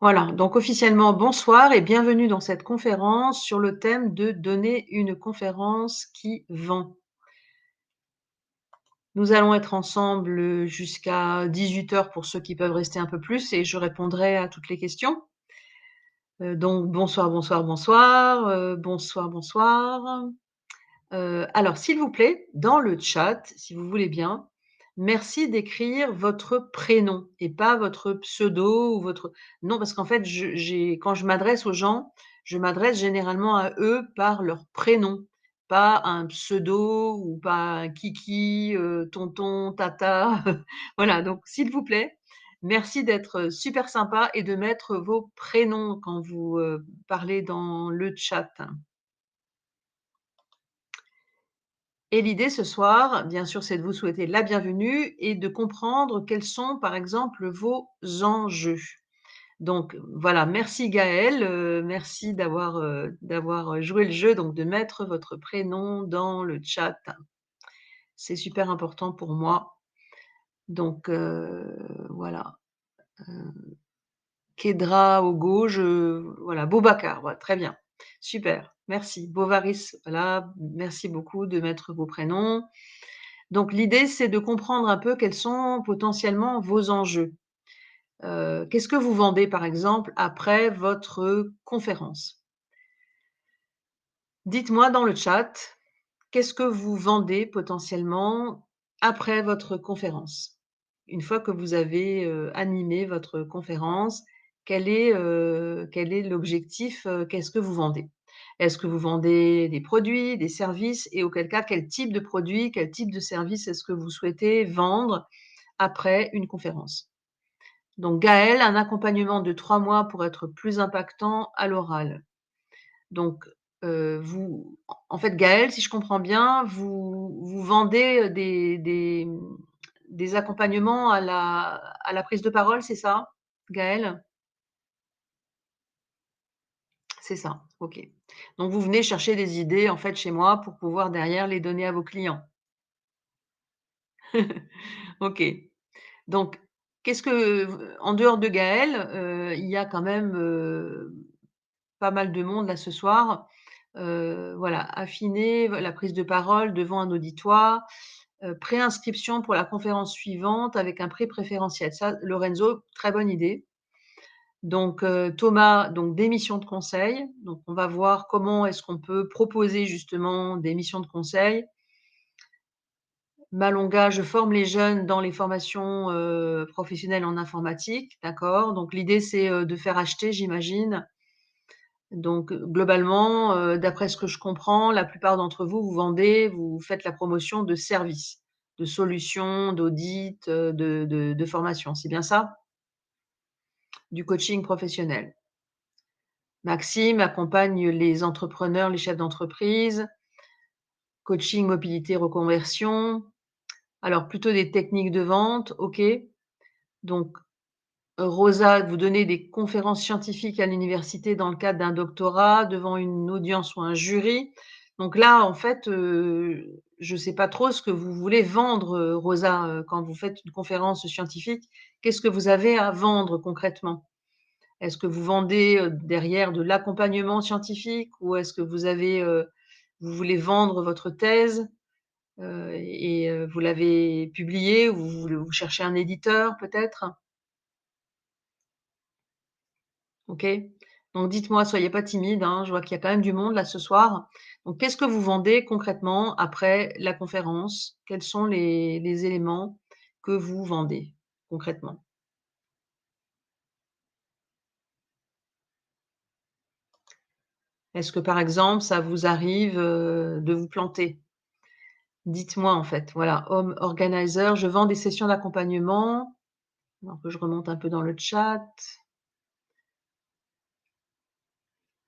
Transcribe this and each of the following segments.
Voilà, donc officiellement, bonsoir et bienvenue dans cette conférence sur le thème de donner une conférence qui vend. Nous allons être ensemble jusqu'à 18 h pour ceux qui peuvent rester un peu plus et je répondrai à toutes les questions. Donc bonsoir, bonsoir, bonsoir, bonsoir, bonsoir. Alors s'il vous plaît, dans le chat, si vous voulez bien, merci d'écrire votre prénom et pas votre pseudo ou votre non, parce qu'en fait, quand je m'adresse aux gens, je m'adresse généralement à eux par leur prénom, pas un pseudo ou pas un kiki, tonton, tata. Voilà, donc s'il vous plaît, merci d'être super sympa et de mettre vos prénoms quand vous, parlez dans le chat. Et l'idée ce soir, bien sûr, c'est de vous souhaiter la bienvenue et de comprendre quels sont, par exemple, vos enjeux. Donc voilà, merci Gaëlle, merci d'avoir joué le jeu, donc de mettre votre prénom dans le chat. C'est super important pour moi. Donc voilà, Kedra au gauche, voilà, Boubacar, voilà, très bien, super, merci. Bovaris, voilà, merci beaucoup de mettre vos prénoms. Donc l'idée, c'est de comprendre un peu quels sont potentiellement vos enjeux. Qu'est-ce que vous vendez, par exemple, après votre conférence? Dites-moi dans le chat, qu'est-ce que vous vendez potentiellement après votre conférence? Une fois que vous avez, animé votre conférence, quel est l'objectif, qu'est-ce que vous vendez? Est-ce que vous vendez des produits, des services et auquel cas, quel type de produit, quel type de service est-ce que vous souhaitez vendre après une conférence? Donc Gaël, un accompagnement de 3 mois pour être plus impactant à l'oral. Donc, vous en fait, Gaël, si je comprends bien, vous vendez, des accompagnements à la prise de parole, c'est ça, Gaël? C'est ça, OK. Donc vous venez chercher des idées, en fait, chez moi pour pouvoir derrière les donner à vos clients. OK. Donc qu'est-ce que en dehors de Gaël, il y a quand même, pas mal de monde là ce soir. Voilà, affiner la prise de parole devant un auditoire, préinscription pour la conférence suivante avec un prix préférentiel. Ça, Lorenzo, très bonne idée. Donc, Thomas, donc des missions de conseil. Donc, on va voir comment est-ce qu'on peut proposer justement des missions de conseil. Malonga, je forme les jeunes dans les formations professionnelles en informatique. D'accord. Donc, l'idée, c'est de faire acheter, j'imagine. Donc, globalement, d'après ce que je comprends, la plupart d'entre vous, vous faites la promotion de services, de solutions, d'audits, de formations. C'est bien ça? Du coaching professionnel. Maxime accompagne les entrepreneurs, les chefs d'entreprise, coaching, mobilité, reconversion. Alors plutôt des techniques de vente, OK. Donc Rosa, vous donnez des conférences scientifiques à l'université dans le cadre d'un doctorat, devant une audience ou un jury. Donc là, en fait, je ne sais pas trop ce que vous voulez vendre, Rosa, quand vous faites une conférence scientifique. Qu'est-ce que vous avez à vendre concrètement? Est-ce que vous vendez, derrière de l'accompagnement scientifique ou est-ce que vous voulez vendre votre thèse, et vous l'avez publiée ou vous cherchez un éditeur peut-être? OK? Donc dites-moi, soyez pas timide, hein, je vois qu'il y a quand même du monde là ce soir. Donc qu'est-ce que vous vendez concrètement après la conférence? Quels sont les éléments que vous vendez concrètement? Est-ce que par exemple, ça vous arrive, de vous planter? Dites-moi en fait, voilà, home organizer, je vends des sessions d'accompagnement. Alors que je remonte un peu dans le chat.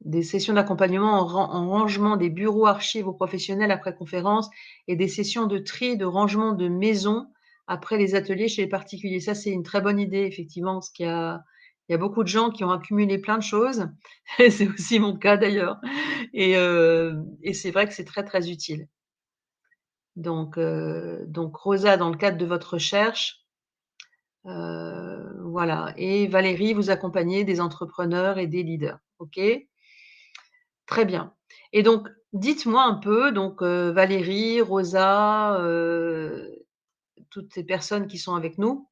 Des sessions d'accompagnement en rangement des bureaux archives aux professionnels après conférence et des sessions de tri, de rangement de maisons après les ateliers chez les particuliers. Ça, c'est une très bonne idée, effectivement, parce qu'il y a beaucoup de gens qui ont accumulé plein de choses. C'est aussi mon cas d'ailleurs. Et c'est vrai que c'est très, très utile. Donc Rosa, dans le cadre de votre recherche, Voilà, et Valérie, vous accompagnez des entrepreneurs et des leaders. OK? Très bien, et donc dites-moi un peu donc Valérie, Rosa, toutes ces personnes qui sont avec nous,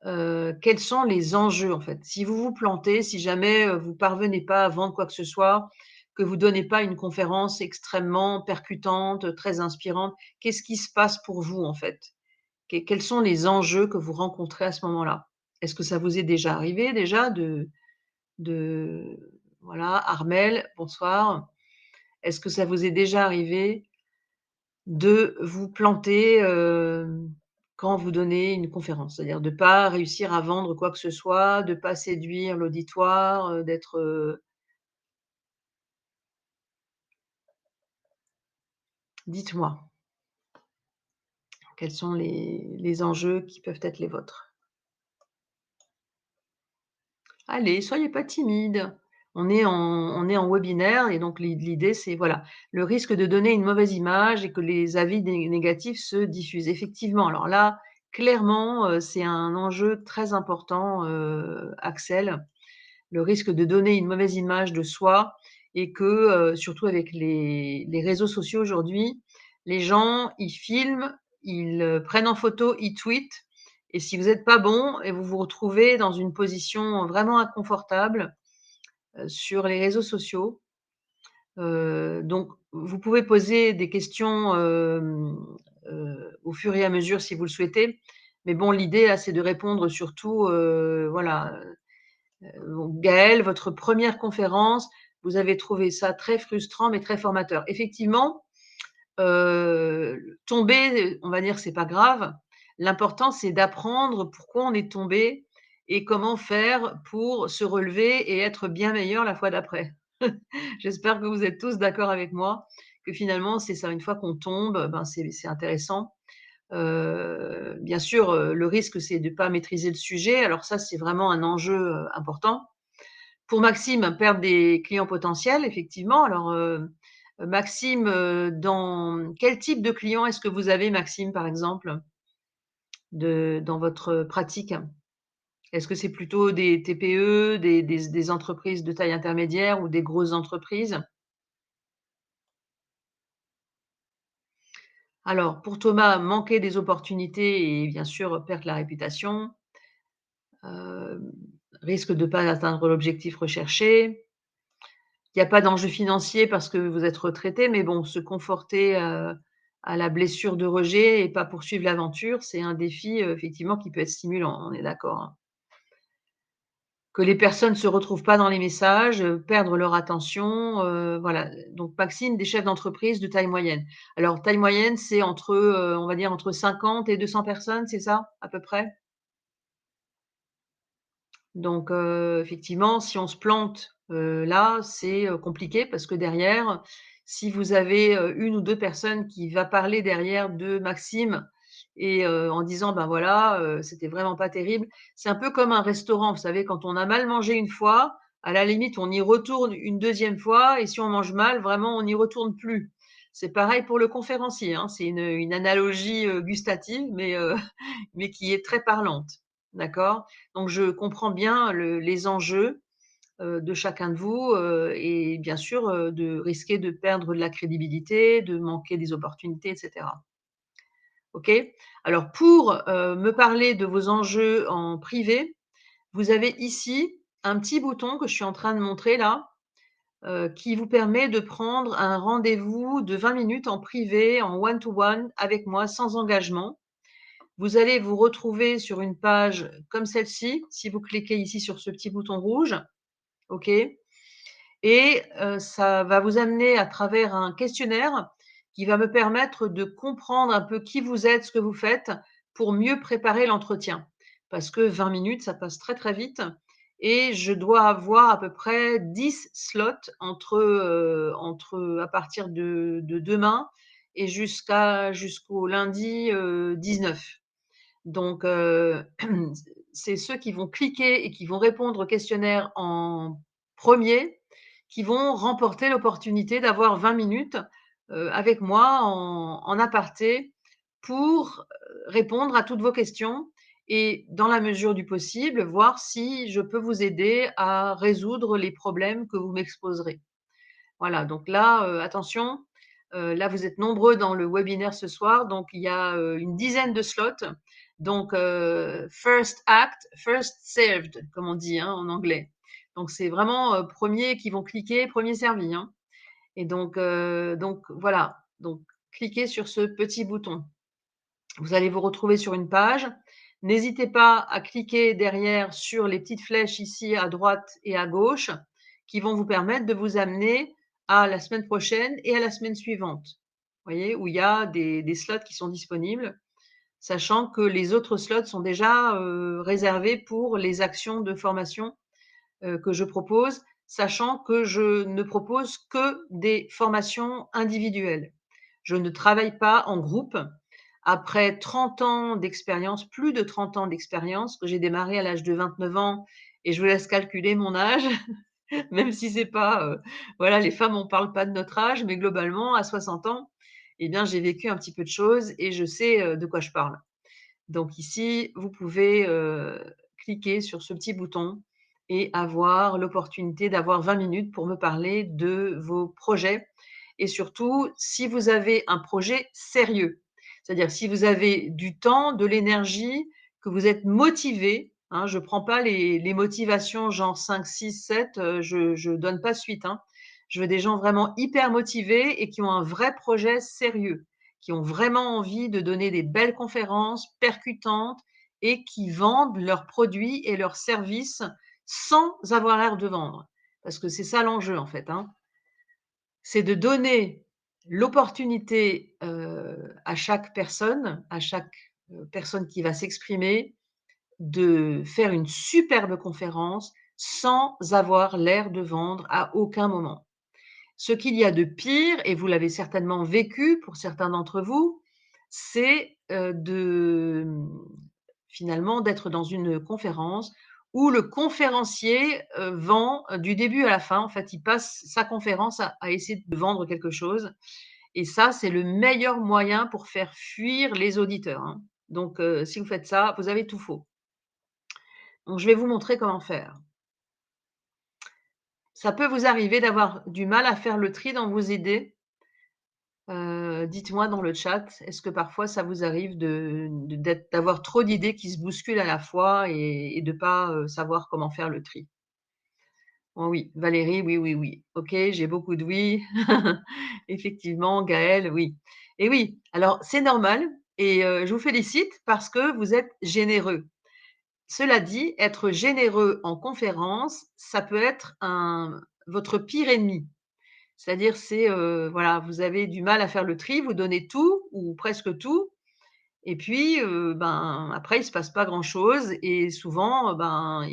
quels sont les enjeux, en fait? Si vous vous plantez, si jamais, vous parvenez pas à vendre quoi que ce soit, que vous donnez pas une conférence extrêmement percutante, très inspirante, qu'est-ce qui se passe pour vous, en fait? Quels sont les enjeux que vous rencontrez à ce moment-là? Est-ce que ça vous est déjà arrivé déjà de voilà, Armel, bonsoir. Est-ce que ça vous est déjà arrivé de vous planter, quand vous donnez une conférence? C'est-à-dire de pas réussir à vendre quoi que ce soit, de pas séduire l'auditoire, d'être, dites-moi, quels sont les enjeux qui peuvent être les vôtres? Allez, soyez pas timide. On est en webinaire et donc l'idée c'est voilà, le risque de donner une mauvaise image et que les avis négatifs se diffusent. Effectivement, alors là, clairement, c'est un enjeu très important, Axel. Le risque de donner une mauvaise image de soi et que, surtout avec les réseaux sociaux aujourd'hui, les gens, ils filment, ils, prennent en photo, ils tweetent et si vous êtes pas bon et vous vous retrouvez dans une position vraiment inconfortable, sur les réseaux sociaux. Donc vous pouvez poser des questions, au fur et à mesure si vous le souhaitez. Mais bon, l'idée là, c'est de répondre surtout, voilà, donc Gaëlle, votre première conférence, vous avez trouvé ça très frustrant, mais très formateur. Effectivement, tomber, on va dire, c'est pas grave. L'important, c'est d'apprendre pourquoi on est tombé et comment faire pour se relever et être bien meilleur la fois d'après. J'espère que vous êtes tous d'accord avec moi, que finalement, c'est ça, une fois qu'on tombe, ben, c'est intéressant. Bien sûr, le risque, c'est de pas maîtriser le sujet. Alors ça, c'est vraiment un enjeu, important. Pour Maxime, perdre des clients potentiels, effectivement. Alors, Maxime, dans quel type de clients est-ce que vous avez, Maxime, par exemple, dans votre pratique? Est-ce que c'est plutôt des TPE, des entreprises de taille intermédiaire ou des grosses entreprises? Alors, pour Thomas, manquer des opportunités et bien sûr perdre la réputation, hem, risque de ne pas atteindre l'objectif recherché. Il y a pas d'enjeu financier parce que vous êtes retraité, mais bon, se conforter, à la blessure de rejet et pas poursuivre l'aventure, c'est un défi, effectivement qui peut être stimulant, on est d'accord, hein. Que les personnes se retrouvent pas dans les messages, perdre leur attention, voilà. Donc Maxime, des chefs d'entreprise de taille moyenne. Alors taille moyenne, c'est entre, on va dire entre 50 et 200 personnes, c'est ça, à peu près? Donc effectivement, si on se plante, là, c'est, compliqué parce que derrière, si vous avez, 1 ou 2 personnes qui va parler derrière de Maxime et en disant: «Ben voilà, c'était vraiment pas terrible». C'est un peu comme un restaurant, vous savez, quand on a mal mangé une fois, à la limite, on y retourne une deuxième fois et si on mange mal, vraiment, on n'y retourne plus. C'est pareil pour le conférencier, hein, c'est une analogie, gustative mais qui est très parlante. D'accord? Donc je comprends bien les enjeux, de chacun de vous, et bien sûr, de risquer de perdre de la crédibilité, de manquer des opportunités et cetera. OK? Alors pour, me parler de vos enjeux en privé, vous avez ici un petit bouton que je suis en train de montrer là, qui vous permet de prendre un rendez-vous de 20 minutes en privé, en one to one avec moi sans engagement. Vous allez vous retrouver sur une page comme celle-ci, si vous cliquez ici sur ce petit bouton rouge, OK? Et ça va vous amener à travers un questionnaire qui va me permettre de comprendre un peu qui vous êtes, ce que vous faites, pour mieux préparer l'entretien. Parce que 20 minutes, ça passe très, très vite et je dois avoir à peu près 10 slots entre à partir de demain et jusqu'au lundi, 19. Donc c'est ceux qui vont cliquer et qui vont répondre au questionnaire en premier qui vont remporter l'opportunité d'avoir 20 minutes, avec moi en aparté pour, répondre à toutes vos questions et dans la mesure du possible, voir si je peux vous aider à résoudre les problèmes que vous m'exposerez. Voilà, donc là, attention, là, vous êtes nombreux dans le webinaire ce soir, donc il y a, une dizaine de slots. Donc, first act, first served, comme on dit, hein, en anglais. Donc c'est vraiment, 1 qui vont cliquer, premier servi, hein. Et donc voilà, donc cliquez sur ce petit bouton. Vous allez vous retrouver sur une page. N'hésitez pas à cliquer derrière sur les petites flèches ici à droite et à gauche qui vont vous permettre de vous amener à la semaine prochaine et à la semaine suivante. Vous voyez, où il y a des slots qui sont disponibles, sachant que les autres slots sont déjà réservés pour les actions de formation que je propose, sachant que je ne propose que des formations individuelles. Je ne travaille pas en groupe. Après 30 ans d'expérience, plus de 30 ans d'expérience, que j'ai démarré à l'âge de 29 ans et je vous laisse calculer mon âge, même si c'est pas, voilà, les femmes, on parle pas de notre âge, mais globalement, à 60 ans, eh bien, j'ai vécu un petit peu de choses et je sais, de quoi je parle. Donc ici, vous pouvez, cliquer sur ce petit bouton et avoir l'opportunité d'avoir 20 minutes pour me parler de vos projets et surtout si vous avez un projet sérieux. C'est-à-dire si vous avez du temps, de l'énergie, que vous êtes motivé, hein, je prends pas les motivations genre 5, 6, 7, je donne pas suite, hein. Je veux des gens vraiment hyper motivés et qui ont un vrai projet sérieux, qui ont vraiment envie de donner des belles conférences percutantes et qui vendent leurs produits et leurs services sans avoir l'air de vendre. Parce que c'est ça l'enjeu en fait, hein. C'est de donner l'opportunité, à chaque personne, personne qui va s'exprimer, de faire une superbe conférence sans avoir l'air de vendre à aucun moment. Ce qu'il y a de pire, et vous l'avez certainement vécu pour certains d'entre vous, c'est, finalement d'être dans une conférence où le conférencier, vend, du début à la fin. En fait, il passe sa conférence à essayer de vendre quelque chose et ça, c'est le meilleur moyen pour faire fuir les auditeurs, hein. Donc si vous faites ça, vous avez tout faux. Donc je vais vous montrer comment faire. Ça peut vous arriver d'avoir du mal à faire le tri dans vos idées. Dites-moi dans le chat, est-ce que parfois ça vous arrive d'avoir trop d'idées qui se bousculent à la fois et de pas, savoir comment faire le tri? Oh oui, Valérie, oui, oui, oui. OK, j'ai beaucoup de oui. Effectivement, Gaëlle, oui. Et oui, alors c'est normal et je vous félicite parce que vous êtes généreux. Cela dit, être généreux en conférence, ça peut être votre pire ennemi. C'est-à-dire, voilà, vous avez du mal à faire le tri, vous donnez tout ou presque tout et puis, ben, après il se passe pas grand-chose et souvent, ben,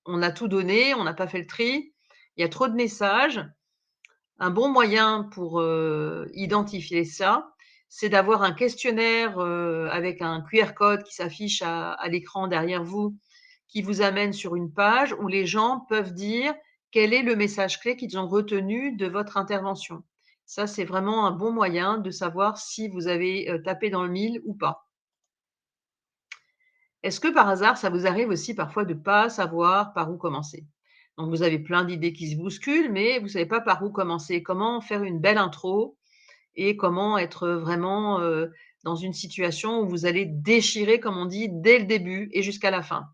on a tout donné, on n'a pas fait le tri. Il y a trop de messages. Un bon moyen pour, identifier ça, c'est d'avoir un questionnaire, avec un QR code qui s'affiche à l'écran derrière vous, qui vous amène sur une page où les gens peuvent dire quel est le message clé qu'ils ont retenu de votre intervention. Ça, c'est vraiment un bon moyen de savoir si vous avez, tapé dans le mille ou pas. Est-ce que par hasard, ça vous arrive aussi parfois de pas savoir par où commencer? Donc vous avez plein d'idées qui se bousculent, mais vous savez pas par où commencer. Comment faire une belle intro et comment être vraiment, dans une situation où vous allez déchirer, comme on dit, dès le début et jusqu'à la fin?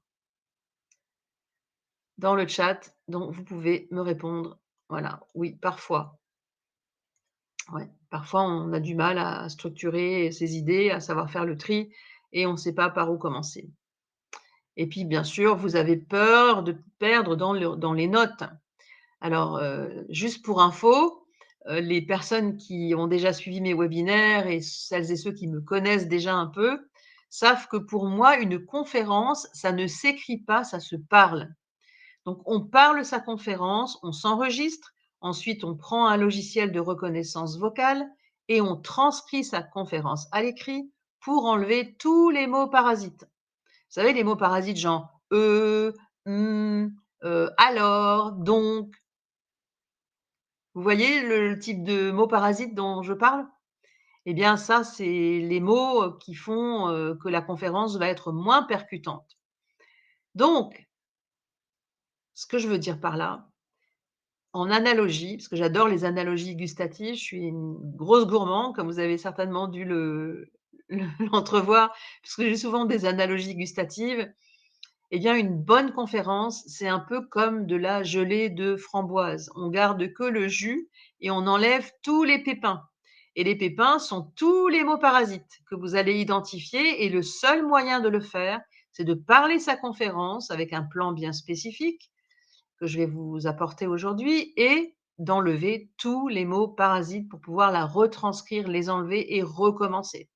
Dans le chat, donc vous pouvez me répondre. Voilà, oui, parfois. Ouais, parfois on a du mal à structurer ses idées, à savoir faire le tri et on ne sait pas par où commencer. Et puis bien sûr, vous avez peur de perdre dans les notes. Alors, juste pour info, les personnes qui ont déjà suivi mes webinaires et celles et ceux qui me connaissent déjà un peu, savent que pour moi, une conférence, ça ne s'écrit pas, ça se parle. Donc on parle sa conférence, on s'enregistre, ensuite on prend un logiciel de reconnaissance vocale et on transcrit sa conférence à l'écrit pour enlever tous les mots parasites. Vous savez, les mots parasites genre mmh, alors, donc. Vous voyez le type de mots parasites dont je parle? Eh bien ça, c'est les mots, qui font, que la conférence va être moins percutante. Donc, ce que je veux dire par là, en analogie, parce que j'adore les analogies gustatives, je suis une grosse gourmande, comme vous avez certainement dû l'entrevoir, puisque j'ai souvent des analogies gustatives. Eh bien, une bonne conférence, c'est un peu comme de la gelée de framboise. On garde que le jus et on enlève tous les pépins. Et les pépins sont tous les mots parasites que vous allez identifier et le seul moyen de le faire, c'est de parler sa conférence avec un plan bien spécifique que je vais vous apporter aujourd'hui et d'enlever tous les mots parasites pour pouvoir la retranscrire, les enlever et recommencer.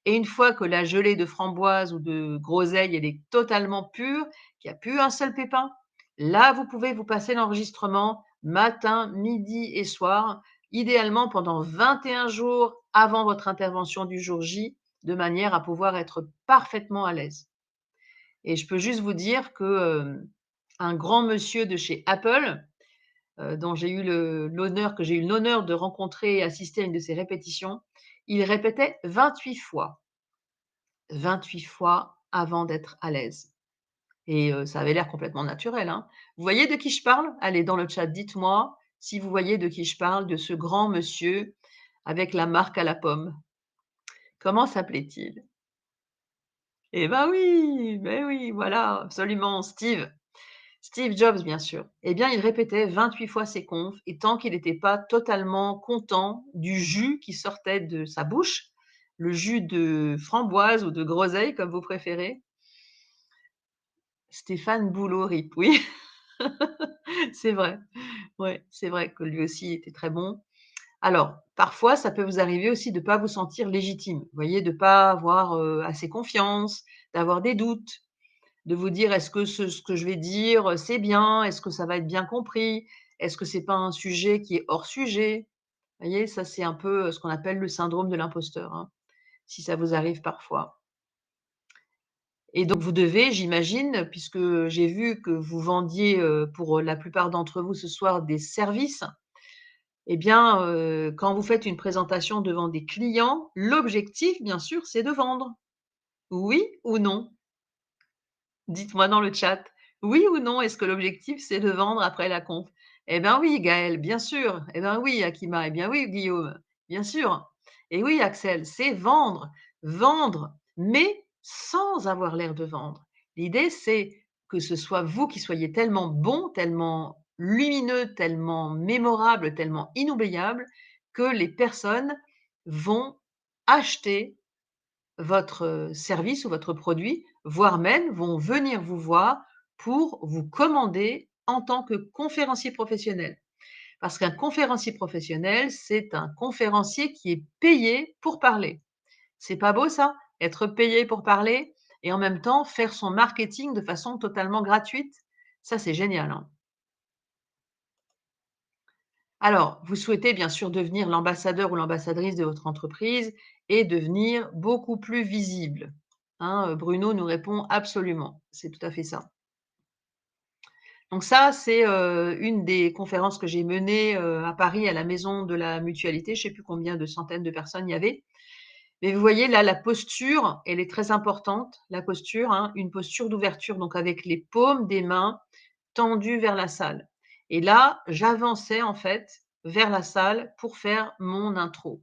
Et une fois que la gelée de framboise ou de groseille, elle est totalement pure, qu'il n'y a plus un seul pépin, là, vous pouvez vous passer l'enregistrement matin, midi et soir, idéalement pendant 21 jours avant votre intervention du jour J, de manière à pouvoir être parfaitement à l'aise. Et je peux juste vous dire que, un grand monsieur de chez Apple, dont j'ai eu l'honneur de rencontrer et assister à une de ses répétitions, il répétait 28 fois. 28 fois avant d'être à l'aise et ça avait l'air complètement naturel, hein. Vous voyez de qui je parle? Allez, dans le chat, dites-moi si vous voyez de qui je parle, de ce grand monsieur avec la marque à la pomme. Comment s'appelait-il? Eh ben oui, beh oui, voilà, absolument, Steve. Steve Jobs, bien sûr. Eh bien, il répétait 28 fois ses confs et tant qu'il n'était pas totalement content du jus qui sortait de sa bouche, le jus de framboise ou de groseille comme vous préférez. Stéphane Boulot, RIP, oui, c'est vrai. Ouais, c'est vrai que lui aussi était très bon. Alors, parfois, ça peut vous arriver aussi de pas vous sentir légitime. Vous voyez, de pas avoir, assez confiance, d'avoir des doutes, de vous dire: «Est-ce que ce que je vais dire, c'est bien? Est-ce que ça va être bien compris? Est-ce que c'est pas un sujet qui est hors sujet?» Vous voyez, ça, c'est un peu, ce qu'on appelle le syndrome de l'imposteur, hein, si ça vous arrive parfois. Et donc vous devez, j'imagine, puisque j'ai vu que vous vendiez, pour la plupart d'entre vous ce soir des services, eh bien, quand vous faites une présentation devant des clients, l'objectif, bien sûr, c'est de vendre. Oui ou non? Dites-moi dans le chat. Oui ou non, est-ce que l'objectif, c'est de vendre après la conf? Eh ben oui, Gaël, bien sûr. Eh ben oui, Akima. Eh bien oui, Guillaume, bien sûr. Et oui, Axel, c'est vendre. Vendre, mais sans avoir l'air de vendre. L'idée, c'est que ce soit vous qui soyez tellement bon, tellement lumineux, tellement mémorable, tellement inoubliable, que les personnes vont acheter votre, service ou votre produit, voire même vont venir vous voir pour vous commander en tant que conférencier professionnel. Parce qu'un conférencier professionnel, c'est un conférencier qui est payé pour parler. C'est pas beau ça? Être payé pour parler et en même temps faire son marketing de façon totalement gratuite? Ça, c'est génial, hein. Alors, vous souhaitez bien sûr devenir l'ambassadeur ou l'ambassadrice de votre entreprise et devenir beaucoup plus visible. Hein, Bruno nous répond: «Absolument», c'est tout à fait ça. Donc ça, c'est, une des conférences que j'ai menées, à Paris, à la Maison de la Mutualité. Je ne sais plus combien de centaines de personnes il y avait. Mais vous voyez là, la posture, elle est très importante, la posture, hein, une posture d'ouverture, donc avec les paumes des mains tendues vers la salle. Et là, j'avançais en fait vers la salle pour faire mon intro.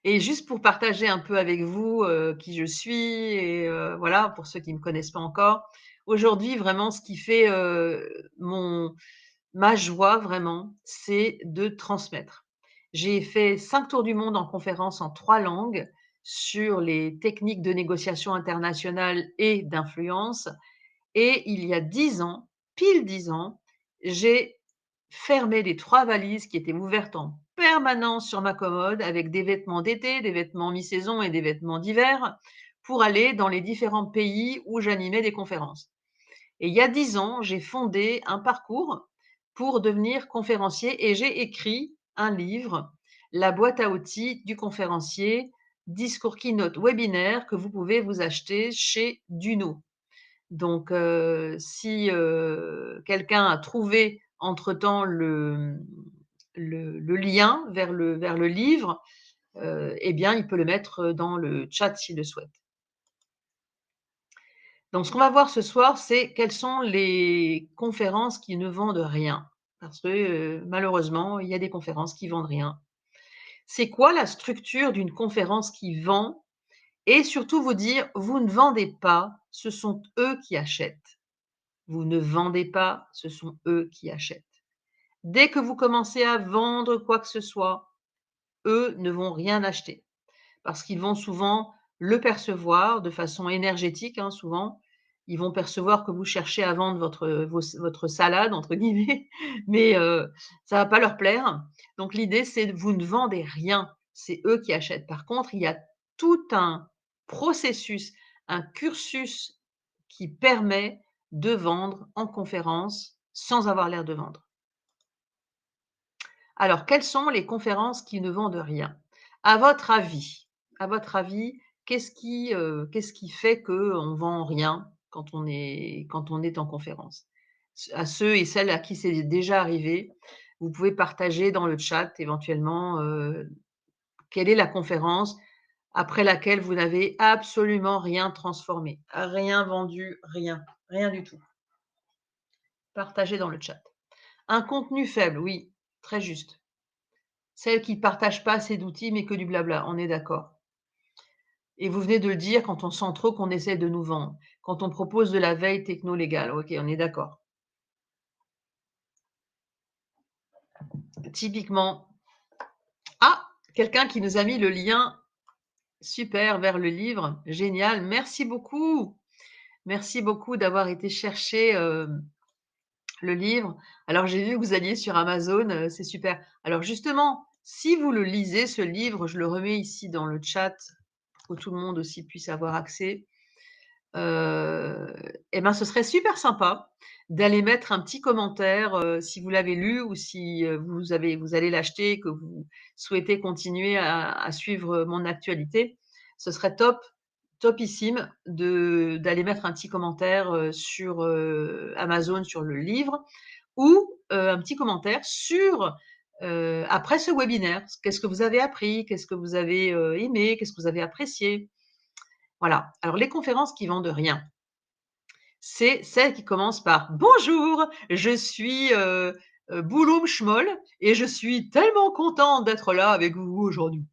Et juste pour partager un peu avec vous, qui je suis et voilà, pour ceux qui ne me connaissent pas encore. Aujourd'hui, vraiment, ce qui fait, mon ma joie vraiment, c'est de transmettre. J'ai fait 5 tours du monde en conférence en 3 langues sur les techniques de négociation internationale et d'influence et il y a 10 ans, pile 10 ans, j'ai fermé les 3 valises qui étaient ouvertes en permanence sur ma commode avec des vêtements d'été, des vêtements mi-saison et des vêtements d'hiver pour aller dans les différents pays où j'animais des conférences. Et il y a 10 ans, j'ai fondé un parcours pour devenir conférencier et j'ai écrit un livre, La boîte à outils du conférencier, discours keynote webinaire que vous pouvez vous acheter chez Duno. Donc, si, quelqu'un a trouvé entre-temps le lien vers le livre, eh bien, il peut le mettre dans le chat s'il le souhaite. Donc ce qu'on va voir ce soir, c'est quelles sont les conférences qui ne vendent rien. Parce que, malheureusement, il y a des conférences qui vendent rien. C'est quoi la structure d'une conférence qui vend? Et surtout vous dire: «Vous ne vendez pas, ce sont eux qui achètent. Vous ne vendez pas, ce sont eux qui achètent». Dès que vous commencez à vendre quoi que ce soit, eux ne vont rien acheter. Parce qu'ils vont souvent le percevoir de façon énergétique, hein, souvent. Ils vont percevoir que vous cherchez à vendre votre «salade» entre guillemets, mais ça va pas leur plaire. Donc l'idée, c'est vous ne vendez rien, c'est eux qui achètent. Par contre, il y a tout un processus, un cursus qui permet de vendre en conférence sans avoir l'air de vendre. Alors, quelles sont les conférences qui ne vendent rien? À votre avis, qu'est-ce qui fait qu'on vend rien quand on est en conférence? À ceux et celles à qui c'est déjà arrivé, vous pouvez partager dans le chat éventuellement, quelle est la conférence après laquelle vous n'avez absolument rien transformé, rien vendu, rien, rien du tout. Partagez dans le chat. Un contenu faible, oui, très juste. Celle qui ne partage pas assez d'outils, mais que du blabla, on est d'accord. Et vous venez de le dire, quand on sent trop qu'on essaie de nous vendre, quand on propose de la veille techno-légale, OK, on est d'accord. Typiquement, ah! Quelqu'un qui nous a mis le lien, super, vers le livre, génial, merci beaucoup! Merci beaucoup d'avoir été chercher, le livre. Alors j'ai vu que vous alliez sur Amazon, c'est super. Alors justement, si vous le lisez ce livre, je le remets ici dans le chat pour que tout le monde aussi puisse avoir accès. Et ben, ce serait super sympa d'aller mettre un petit commentaire, si vous l'avez lu ou si, vous allez l'acheter et que vous souhaitez continuer à suivre mon actualité. Ce serait top, topissime d'aller mettre un petit commentaire, sur, Amazon sur le livre ou, un petit commentaire sur, après ce webinaire. Qu'est-ce que vous avez appris? Qu'est-ce que vous avez, aimé? Qu'est-ce que vous avez apprécié? Voilà. Alors les conférences qui vendent rien, c'est celle qui commence par: «Bonjour, je suis, Bouloum Schmoll et je suis tellement contente d'être là avec vous aujourd'hui».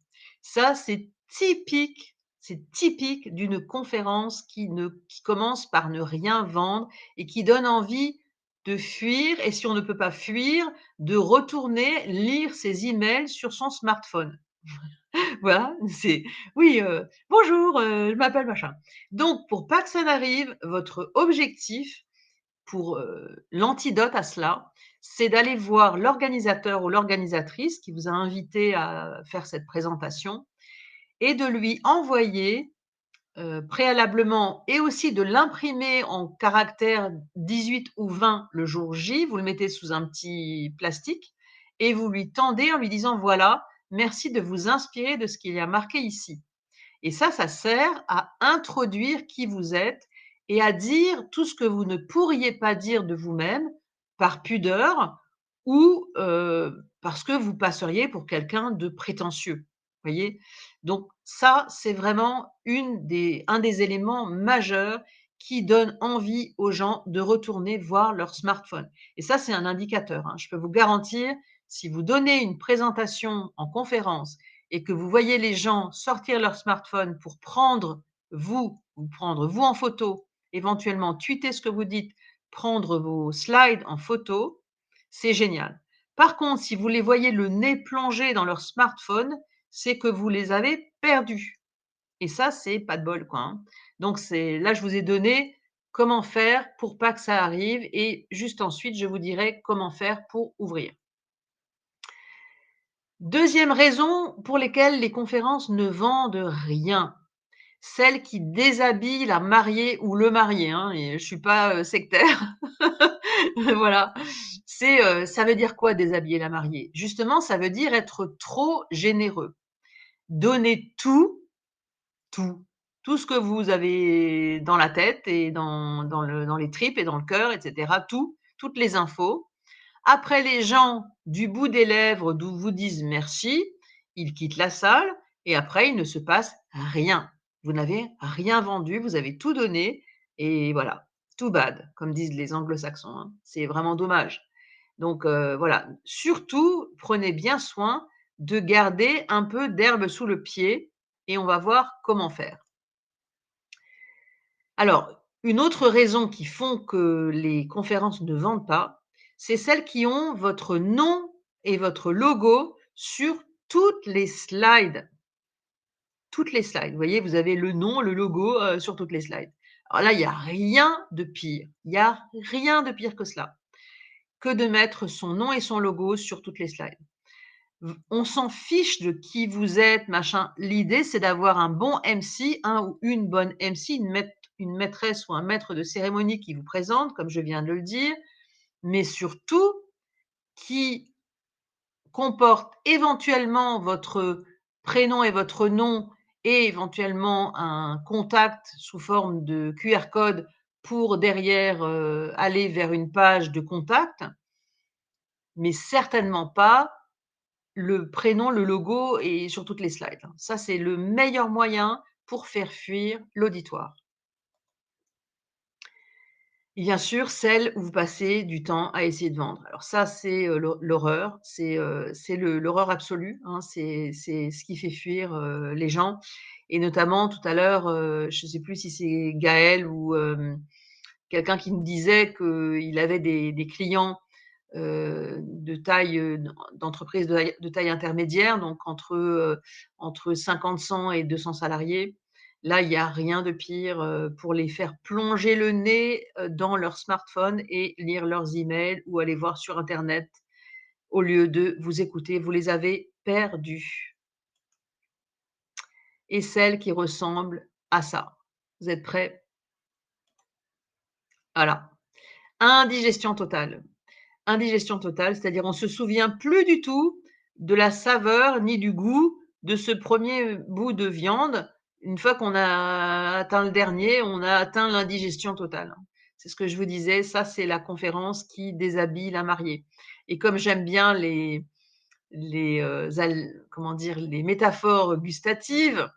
Ça, c'est typique d'une conférence qui commence par ne rien vendre et qui donne envie de fuir et si on ne peut pas fuir, de retourner lire ses emails sur son smartphone. Voilà, c'est oui, «Bonjour, je m'appelle machin». Donc pour pas que ça n'arrive, votre objectif pour, l'antidote à cela, c'est d'aller voir l'organisateur ou l'organisatrice qui vous a invité à faire cette présentation et de lui envoyer, préalablement et aussi de l'imprimer en caractère 18 ou 20 le jour J. Vous le mettez sous un petit plastique et vous lui tendez en lui disant: «Voilà, merci de vous inspirer de ce qu'il y a marqué ici». Et ça sert à introduire qui vous êtes et à dire tout ce que vous ne pourriez pas dire de vous-même par pudeur ou, parce que vous passeriez pour quelqu'un de prétentieux, voyez? Donc ça, c'est vraiment un des éléments majeurs qui donne envie aux gens de retourner voir leur smartphone et ça, c'est un indicateur, hein. Je peux vous garantir, si vous donnez une présentation en conférence et que vous voyez les gens sortir leur smartphone pour prendre vous en photo, éventuellement tweeter ce que vous dites, prendre vos slides en photo, c'est génial. Par contre, si vous les voyez le nez plongé dans leur smartphone, c'est que vous les avez perdus et ça, c'est pas de bol, quoi, hein. Donc c'est là, je vous ai donné comment faire pour pas que ça arrive et juste ensuite, je vous dirai comment faire pour ouvrir. Deuxième raison pour lesquelles les conférences ne vendent rien, celles qui déshabillent la mariée ou le marié, hein, et je suis pas, sectaire. Voilà. Ça veut dire quoi déshabiller la mariée? Justement, ça veut dire être trop généreux. Donner tout, tout ce que vous avez dans la tête et dans les tripes et dans le cœur et cetera, toutes les infos Après, les gens du bout des lèvres d'où vous disent merci, ils quittent la salle et après il ne se passe rien. Vous n'avez rien vendu, vous avez tout donné et voilà, too bad, comme disent les anglo-saxons, hein. C'est vraiment dommage. Donc voilà, surtout prenez bien soin de garder un peu d'herbe sous le pied et on va voir comment faire. Alors, une autre raison qui font que les conférences ne vendent pas, c'est celles qui ont votre nom et votre logo sur toutes les slides. Toutes les slides. Vous voyez, vous avez le nom, le logo, sur toutes les slides. Alors là, il y a rien de pire. Il y a rien de pire que cela, que de mettre son nom et son logo sur toutes les slides. On s'en fiche de qui vous êtes, machin. L'idée, c'est d'avoir un bon MC, un ou une bonne MC, une maîtresse ou un maître de cérémonie qui vous présente, comme je viens de le dire, mais surtout qui comporte éventuellement votre prénom et votre nom et éventuellement un contact sous forme de QR code pour derrière, aller vers une page de contact, mais certainement pas le prénom, le logo et sur toutes les slides, hein. Ça, c'est le meilleur moyen pour faire fuir l'auditoire. Et bien sûr, celle où vous passez du temps à essayer de vendre. Alors ça, c'est, l'horreur, c'est l'horreur absolue, hein. C'est ce qui fait fuir, les gens et notamment tout à l'heure, je ne sais plus si c'est Gaël ou, quelqu'un qui me disait qu'il avait des clients de taille, d'entreprise de taille intermédiaire, donc entre 50, 100 et 200 salariés. Là, il y a rien de pire, pour les faire plonger le nez, dans leur smartphone et lire leurs emails ou aller voir sur internet au lieu de vous écouter. Vous les avez perdus et celles qui ressemblent à ça. Vous êtes prêts? Voilà. Indigestion totale. Indigestion totale, c'est-à-dire on se souvient plus du tout de la saveur ni du goût de ce premier bout de viande. Une fois qu'on a atteint le dernier, on a atteint l'indigestion totale. C'est ce que je vous disais, ça c'est la conférence qui déshabille la mariée et comme j'aime bien comment dire? Les métaphores gustatives,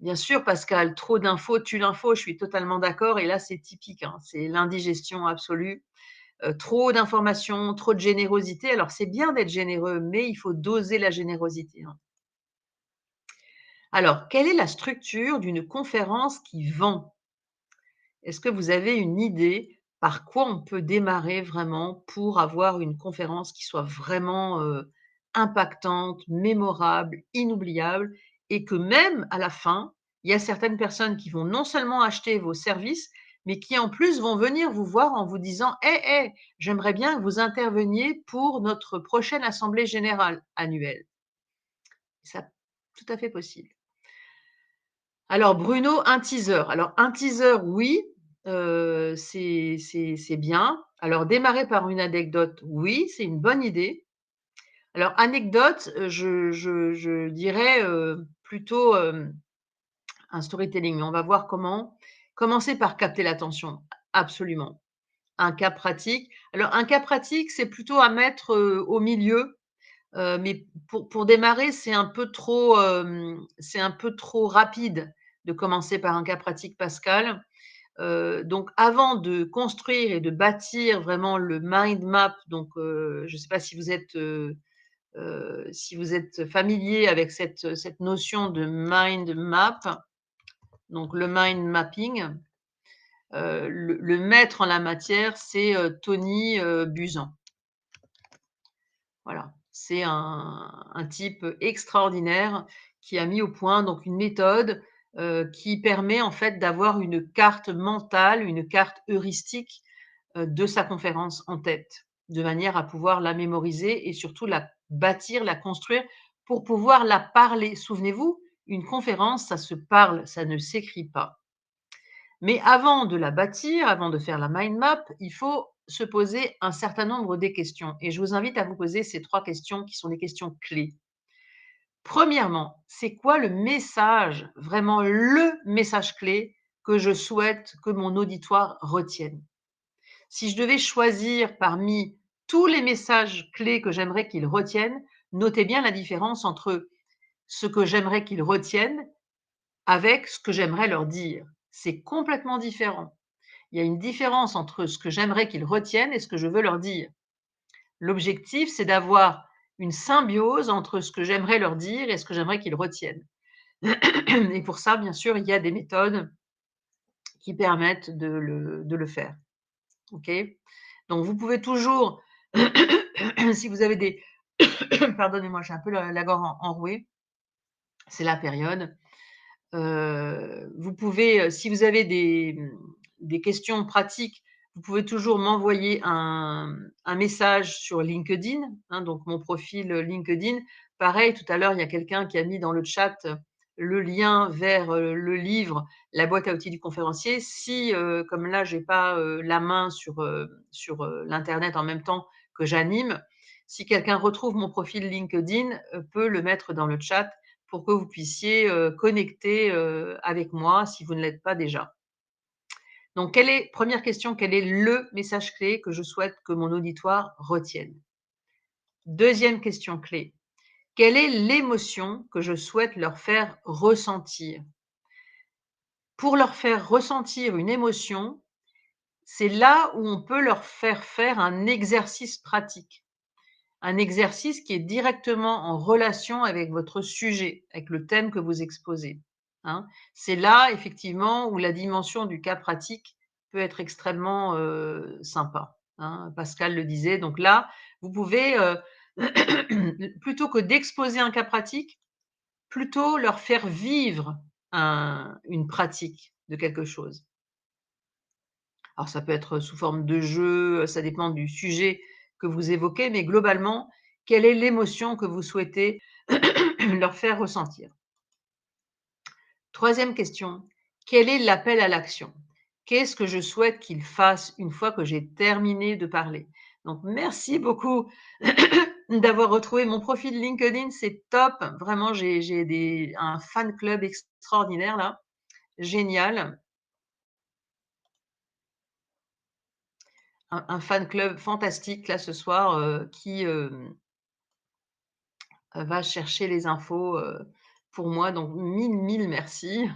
bien sûr Pascal, trop d'infos tue l'info, je suis totalement d'accord et là c'est typique, hein, c'est l'indigestion absolue. Trop d'informations, trop de générosité. Alors c'est bien d'être généreux, mais il faut doser la générosité, hein. Alors, quelle est la structure d'une conférence qui vend? Est-ce que vous avez une idée par quoi on peut démarrer vraiment pour avoir une conférence qui soit vraiment, impactante, mémorable, inoubliable et que même à la fin, il y a certaines personnes qui vont non seulement acheter vos services, mais qui en plus vont venir vous voir en vous disant: «Eh, j'aimerais bien que vous interveniez pour notre prochaine assemblée générale annuelle». Ça tout à fait possible. Alors Bruno, un teaser. Alors un teaser, oui, c'est bien. Alors démarrer par une anecdote, oui, c'est une bonne idée. Alors anecdote, je dirais, plutôt, un storytelling, mais on va voir comment. Commencer par capter l'attention, absolument. Un cas pratique. Alors un cas pratique, c'est plutôt à mettre, au milieu, mais pour démarrer, c'est un peu trop rapide de commencer par un cas pratique, Pascal. Donc avant de construire et de bâtir vraiment le mind map, donc je ne sais pas si vous êtes familier avec cette notion de mind map, donc le mind mapping, le maître en la matière, c'est, Tony, Buzan. Voilà, c'est un type extraordinaire qui a mis au point donc une méthode, qui permet en fait d'avoir une carte mentale, une carte heuristique, de sa conférence en tête, de manière à pouvoir la mémoriser et surtout la bâtir, la construire pour pouvoir la parler. Souvenez-vous, une conférence, ça se parle, ça ne s'écrit pas. Mais avant de la bâtir, avant de faire la mind map, il faut se poser un certain nombre de questions et je vous invite à vous poser ces 3 questions qui sont des questions clés. Premièrement, c'est quoi le message, vraiment le message clé que je souhaite que mon auditoire retienne? Si je devais choisir parmi tous les messages clés que j'aimerais qu'ils retiennent, notez bien la différence entre ce que j'aimerais qu'ils retiennent avec ce que j'aimerais leur dire. C'est complètement différent. Il y a une différence entre ce que j'aimerais qu'ils retiennent et ce que je veux leur dire. L'objectif, c'est d'avoir une symbiose entre ce que j'aimerais leur dire et ce que j'aimerais qu'ils retiennent. Et pour ça, bien sûr, il y a des méthodes qui permettent de le faire. OK? Donc vous pouvez toujours, si vous avez des pardonnez-moi, j'ai un peu la gorge enrouée, c'est la période. Vous pouvez, si vous avez des questions pratiques, vous pouvez toujours m'envoyer un message sur LinkedIn, hein, donc mon profil, LinkedIn. Pareil, tout à l'heure, il y a quelqu'un qui a mis dans le chat, le lien vers, le livre «La boîte à outils du conférencier». Si, comme là, j'ai pas, la main sur l'internet en même temps que j'anime, si quelqu'un retrouve mon profil LinkedIn, peut le mettre dans le chat pour que vous puissiez, connecter, avec moi si vous ne l'êtes pas déjà. Donc première question, quel est le message clé que je souhaite que mon auditoire retienne? Deuxième question clé, quelle est l'émotion que je souhaite leur faire ressentir? Pour leur faire ressentir une émotion, c'est là où on peut leur faire faire un exercice pratique. Un exercice qui est directement en relation avec votre sujet, avec le thème que vous exposez, hein. C'est là, effectivement, où la dimension du cas pratique peut être extrêmement, sympa, hein. Pascal le disait, donc là, vous pouvez, plutôt que d'exposer un cas pratique, plutôt leur faire vivre une pratique de quelque chose. Alors ça peut être sous forme de jeu, ça dépend du sujet que vous évoquez, mais globalement, quelle est l'émotion que vous souhaitez leur faire ressentir? Troisième question, quel est l'appel à l'action? Qu'est-ce que je souhaite qu'ils fassent une fois que j'ai terminé de parler? Donc merci beaucoup d'avoir retrouvé mon profil LinkedIn, c'est top. Vraiment, j'ai un fan club extraordinaire là, génial. Un fan club fantastique là ce soir, qui, va chercher les infos, pour moi, donc mille merci.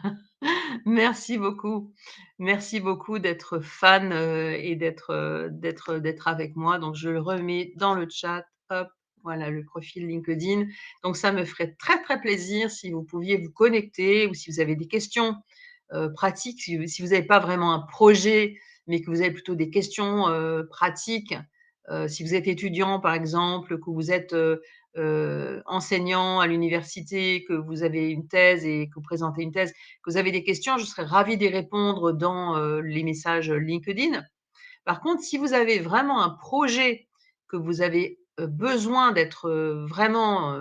Merci beaucoup. Merci beaucoup d'être fan, et d'être avec moi. Donc je le remets dans le chat. Hop, voilà le profil LinkedIn. Donc ça me ferait très, très plaisir si vous pouviez vous connecter ou si vous avez des questions, pratiques, si vous n'avez pas vraiment un projet, mais que vous avez plutôt des questions, pratiques. Si vous êtes étudiant, par exemple, que vous êtes, enseignant à l'université, que vous avez une thèse et que vous présentez une thèse, que vous avez des questions, je serais ravie d'y répondre dans, les messages LinkedIn. Par contre, si vous avez vraiment un projet, que vous avez, besoin d'être, vraiment,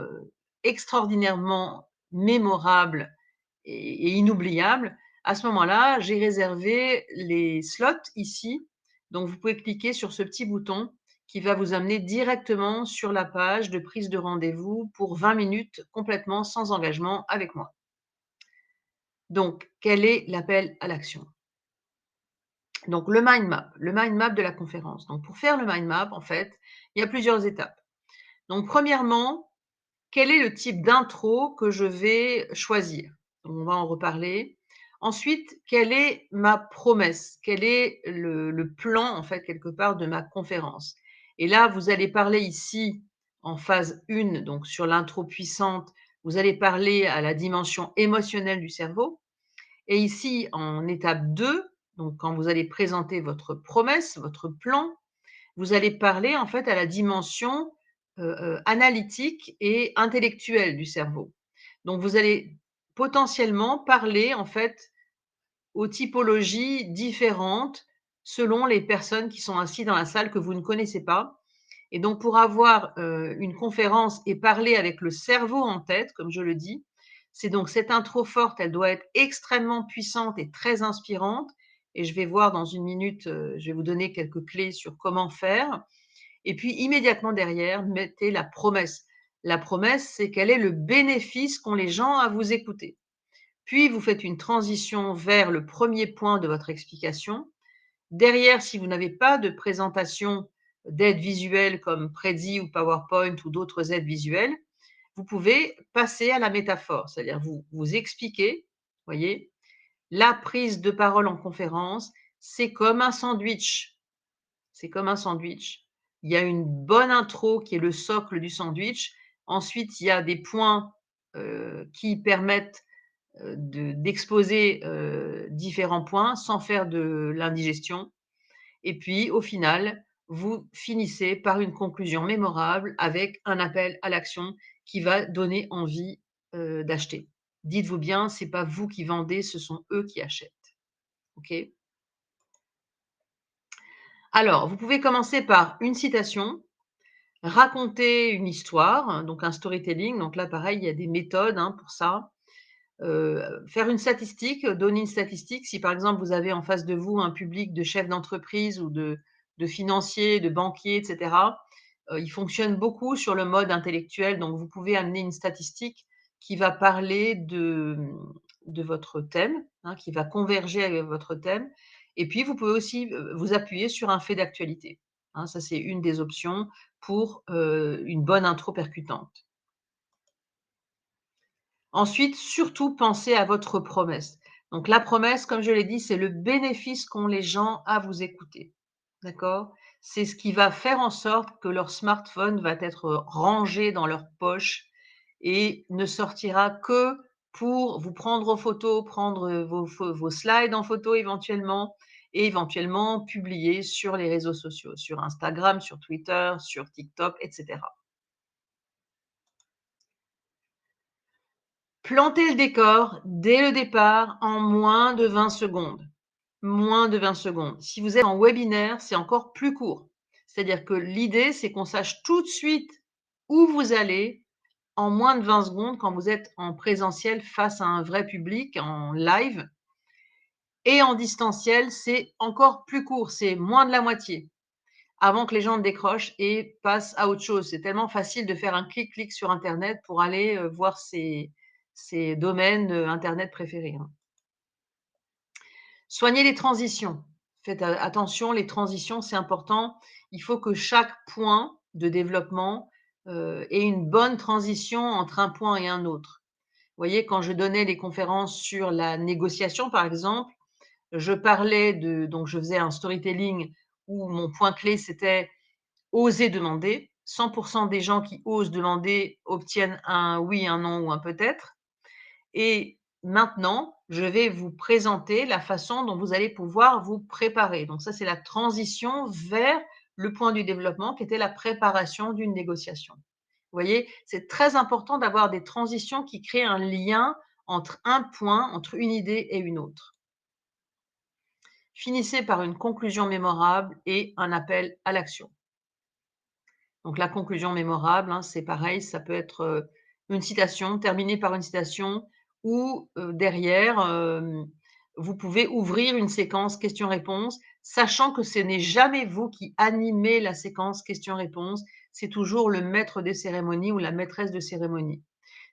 extraordinairement mémorable et inoubliable, à ce moment-là, j'ai réservé les slots ici. Donc vous pouvez cliquer sur ce petit bouton qui va vous amener directement sur la page de prise de rendez-vous pour 20 minutes complètement sans engagement avec moi. Donc, quel est l'appel à l'action? Donc le mind map de la conférence. Donc pour faire le mind map, en fait, il y a plusieurs étapes. Donc premièrement, quel est le type d'intro que je vais choisir? On va en reparler. Ensuite, quelle est ma promesse? Quel est le plan, en fait, quelque part, de ma conférence? Et là, vous allez parler ici, en phase 1, donc sur l'intro puissante, vous allez parler à la dimension émotionnelle du cerveau. Et ici, en étape 2, donc quand vous allez présenter votre promesse, votre plan, vous allez parler en fait à la dimension, analytique et intellectuelle du cerveau. Donc vous allez potentiellement parler en fait aux typologies différentes selon les personnes qui sont assises dans la salle que vous ne connaissez pas. Et donc pour avoir, une conférence et parler avec le cerveau en tête, comme je le dis, c'est donc cette intro forte, elle doit être extrêmement puissante et très inspirante et je vais voir dans une minute, je vais vous donner quelques clés sur comment faire et puis immédiatement derrière, mettez la promesse. La promesse, c'est quel est le bénéfice qu'ont les gens à vous écouter. Puis vous faites une transition vers le premier point de votre explication. Derrière, si vous n'avez pas de présentation, d'aides visuelles comme Prezi ou PowerPoint ou d'autres aides visuelles, vous pouvez passer à la métaphore. C'est-à-dire vous expliquez, voyez, la prise de parole en conférence, c'est comme un sandwich. C'est comme un sandwich. Il y a une bonne intro qui est le socle du sandwich. Ensuite, il y a des points, qui permettent, d'exposer, différents points sans faire de l'indigestion et puis au final, vous finissez par une conclusion mémorable avec un appel à l'action qui va donner envie, d'acheter. Dites-vous bien, c'est pas vous qui vendez, ce sont eux qui achètent. OK? Alors, vous pouvez commencer par une citation, raconter une histoire, hein, donc un storytelling. Donc là, pareil, il y a des méthodes, hein, pour ça. Faire une statistique, donner une statistique. Si par exemple, vous avez en face de vous un public de chefs d'entreprise ou de financiers, de banquiers et cetera, ils fonctionnent beaucoup sur le mode intellectuel. Donc vous pouvez amener une statistique qui va parler de votre thème, hein, qui va converger avec votre thème et puis vous pouvez aussi, vous appuyer sur un fait d'actualité, hein. Ça, c'est une des options pour, une bonne intro percutante. Ensuite, surtout pensez à votre promesse. Donc la promesse, comme je l'ai dit, c'est le bénéfice qu'ont les gens à vous écouter. D'accord? C'est ce qui va faire en sorte que leur smartphone va être rangé dans leur poche et ne sortira que pour vous prendre en photo, prendre, vos slides en photo éventuellement et éventuellement publier sur les réseaux sociaux, sur Instagram, sur Twitter, sur TikTok et cetera. Planter le décor dès le départ en moins de 20 secondes. Moins de 20 secondes. Si vous êtes en webinaire, c'est encore plus court. C'est-à-dire que l'idée, c'est qu'on sache tout de suite où vous allez en moins de 20 secondes quand vous êtes en présentiel face à un vrai public, en live. Et en distanciel, c'est encore plus court, c'est moins de la moitié avant que les gens décrochent et passent à autre chose. C'est tellement facile de faire un clic-clic sur internet pour aller, voir ses domaines, internet préférés, hein. Soignez les transitions. Faites a attention, les transitions, c'est important. Il faut que chaque point de développement, ait une bonne transition entre un point et un autre. Vous voyez, quand je donnais les conférences sur la négociation, par exemple, je parlais donc je faisais un storytelling où mon point clé, c'était oser demander. 100 des gens qui osent demander obtiennent un oui, un non ou un peut-être. Et maintenant, je vais vous présenter la façon dont vous allez pouvoir vous préparer. Donc ça, c'est la transition vers le point du développement qui était la préparation d'une négociation. Vous voyez, c'est très important d'avoir des transitions qui créent un lien entre un point, entre une idée et une autre. Finissez par une conclusion mémorable et un appel à l'action. Donc la conclusion mémorable, hein, c'est pareil, ça peut être, une citation, terminer par une citation ou, derrière, vous pouvez ouvrir une séquence questions-réponses, sachant que ce n'est jamais vous qui animez la séquence questions-réponses, c'est toujours le maître des cérémonies ou la maîtresse de cérémonie.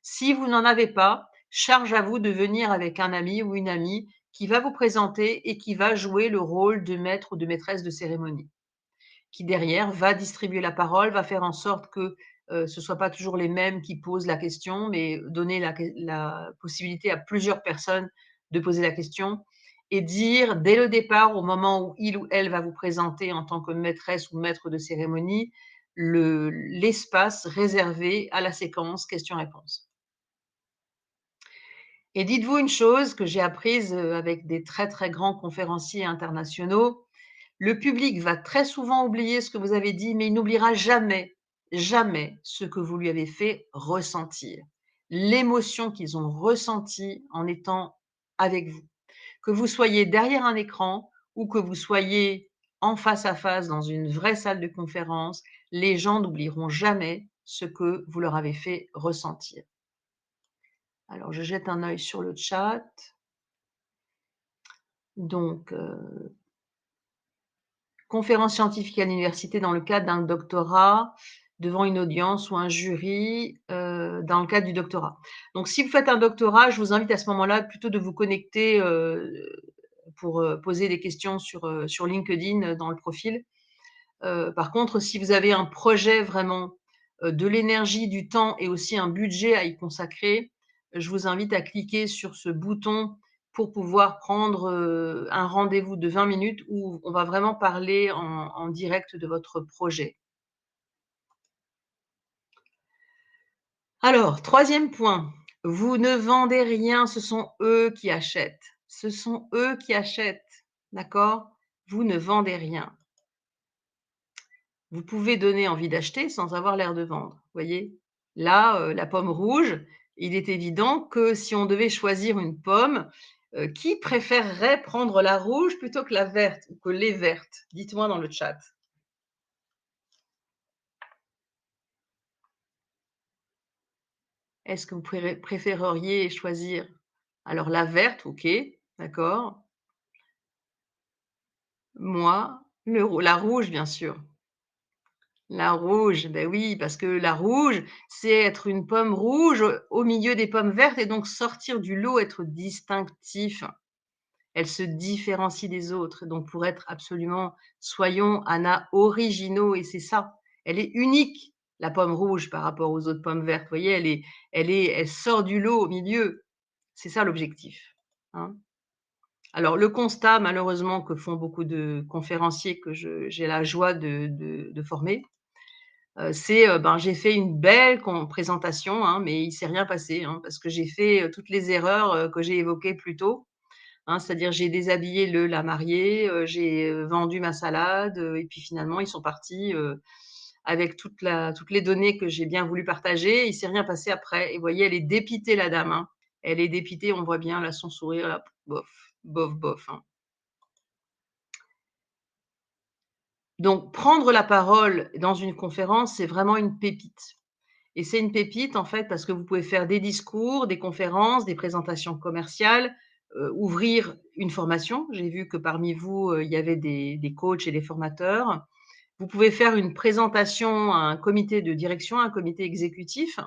Si vous n'en avez pas, charge à vous de venir avec un ami ou une amie qui va vous présenter et qui va jouer le rôle de maître ou de maîtresse de cérémonie, qui derrière va distribuer la parole, va faire en sorte que, ce ne soit pas toujours les mêmes qui posent la question, mais donner la possibilité à plusieurs personnes de poser la question et dire dès le départ, au moment où il ou elle va vous présenter en tant que maîtresse ou maître de cérémonie, l'espace réservé à la séquence questions-réponses. Et dites-vous une chose que j'ai apprise, avec des très, très grands conférenciers internationaux, le public va très souvent oublier ce que vous avez dit, mais il n'oubliera jamais, jamais ce que vous lui avez fait ressentir. L'émotion qu'ils ont ressentie en étant avec vous. Que vous soyez derrière un écran ou que vous soyez en face à face dans une vraie salle de conférence, les gens n'oublieront jamais ce que vous leur avez fait ressentir. Alors je jette un œil sur le chat. Donc, conférence scientifique à l'université dans le cadre d'un doctorat, devant une audience ou un jury, dans le cadre du doctorat. Donc si vous faites un doctorat, je vous invite à ce moment-là plutôt de vous connecter, pour, poser des questions sur LinkedIn, dans le profil. Par contre, si vous avez un projet vraiment, de l'énergie, du temps et aussi un budget à y consacrer, je vous invite à cliquer sur ce bouton pour pouvoir prendre, un rendez-vous de 20 minutes où on va vraiment parler en direct de votre projet. Alors, troisième point, vous ne vendez rien, ce sont eux qui achètent. Ce sont eux qui achètent, d'accord? Vous ne vendez rien. Vous pouvez donner envie d'acheter sans avoir l'air de vendre, voyez? Là, la pomme rouge, il est évident que si on devait choisir une pomme, qui préférerait prendre la rouge plutôt que la verte ou que les vertes? Dites-moi dans le chat. Est-ce que vous préféreriez choisir alors la verte, OK, d'accord. Moi, la rouge, bien sûr. La rouge, beh, oui, parce que la rouge, c'est être une pomme rouge au milieu des pommes vertes et donc sortir du lot, être distinctif. Elle se différencie des autres, donc pour être absolument, soyons, Anna, originaux et c'est ça. Elle est unique, la pomme rouge, par rapport aux autres pommes vertes. Vous voyez, elle sort du lot au milieu. C'est ça l'objectif, hein. Alors le constat malheureusement que font beaucoup de conférenciers que j'ai la joie de former, c'est, ben, j'ai fait une belle présentation, hein, mais il s'est rien passé, hein, parce que j'ai fait, toutes les erreurs, que j'ai évoquées plus tôt, hein. C'est-à-dire j'ai déshabillé la mariée, j'ai, vendu ma salade, et puis finalement ils sont partis, avec toutes les données que j'ai bien voulu partager. Il s'est rien passé après et vous voyez, elle est dépitée la dame, hein. Elle est dépitée, on voit bien là son sourire là, bof, bof, bof, hein. Donc prendre la parole dans une conférence, c'est vraiment une pépite et c'est une pépite, en fait, parce que vous pouvez faire des discours, des conférences, des présentations commerciales, ouvrir une formation. J'ai vu que parmi vous, il y avait des coachs et des formateurs. Vous pouvez faire une présentation à un comité de direction, un comité exécutif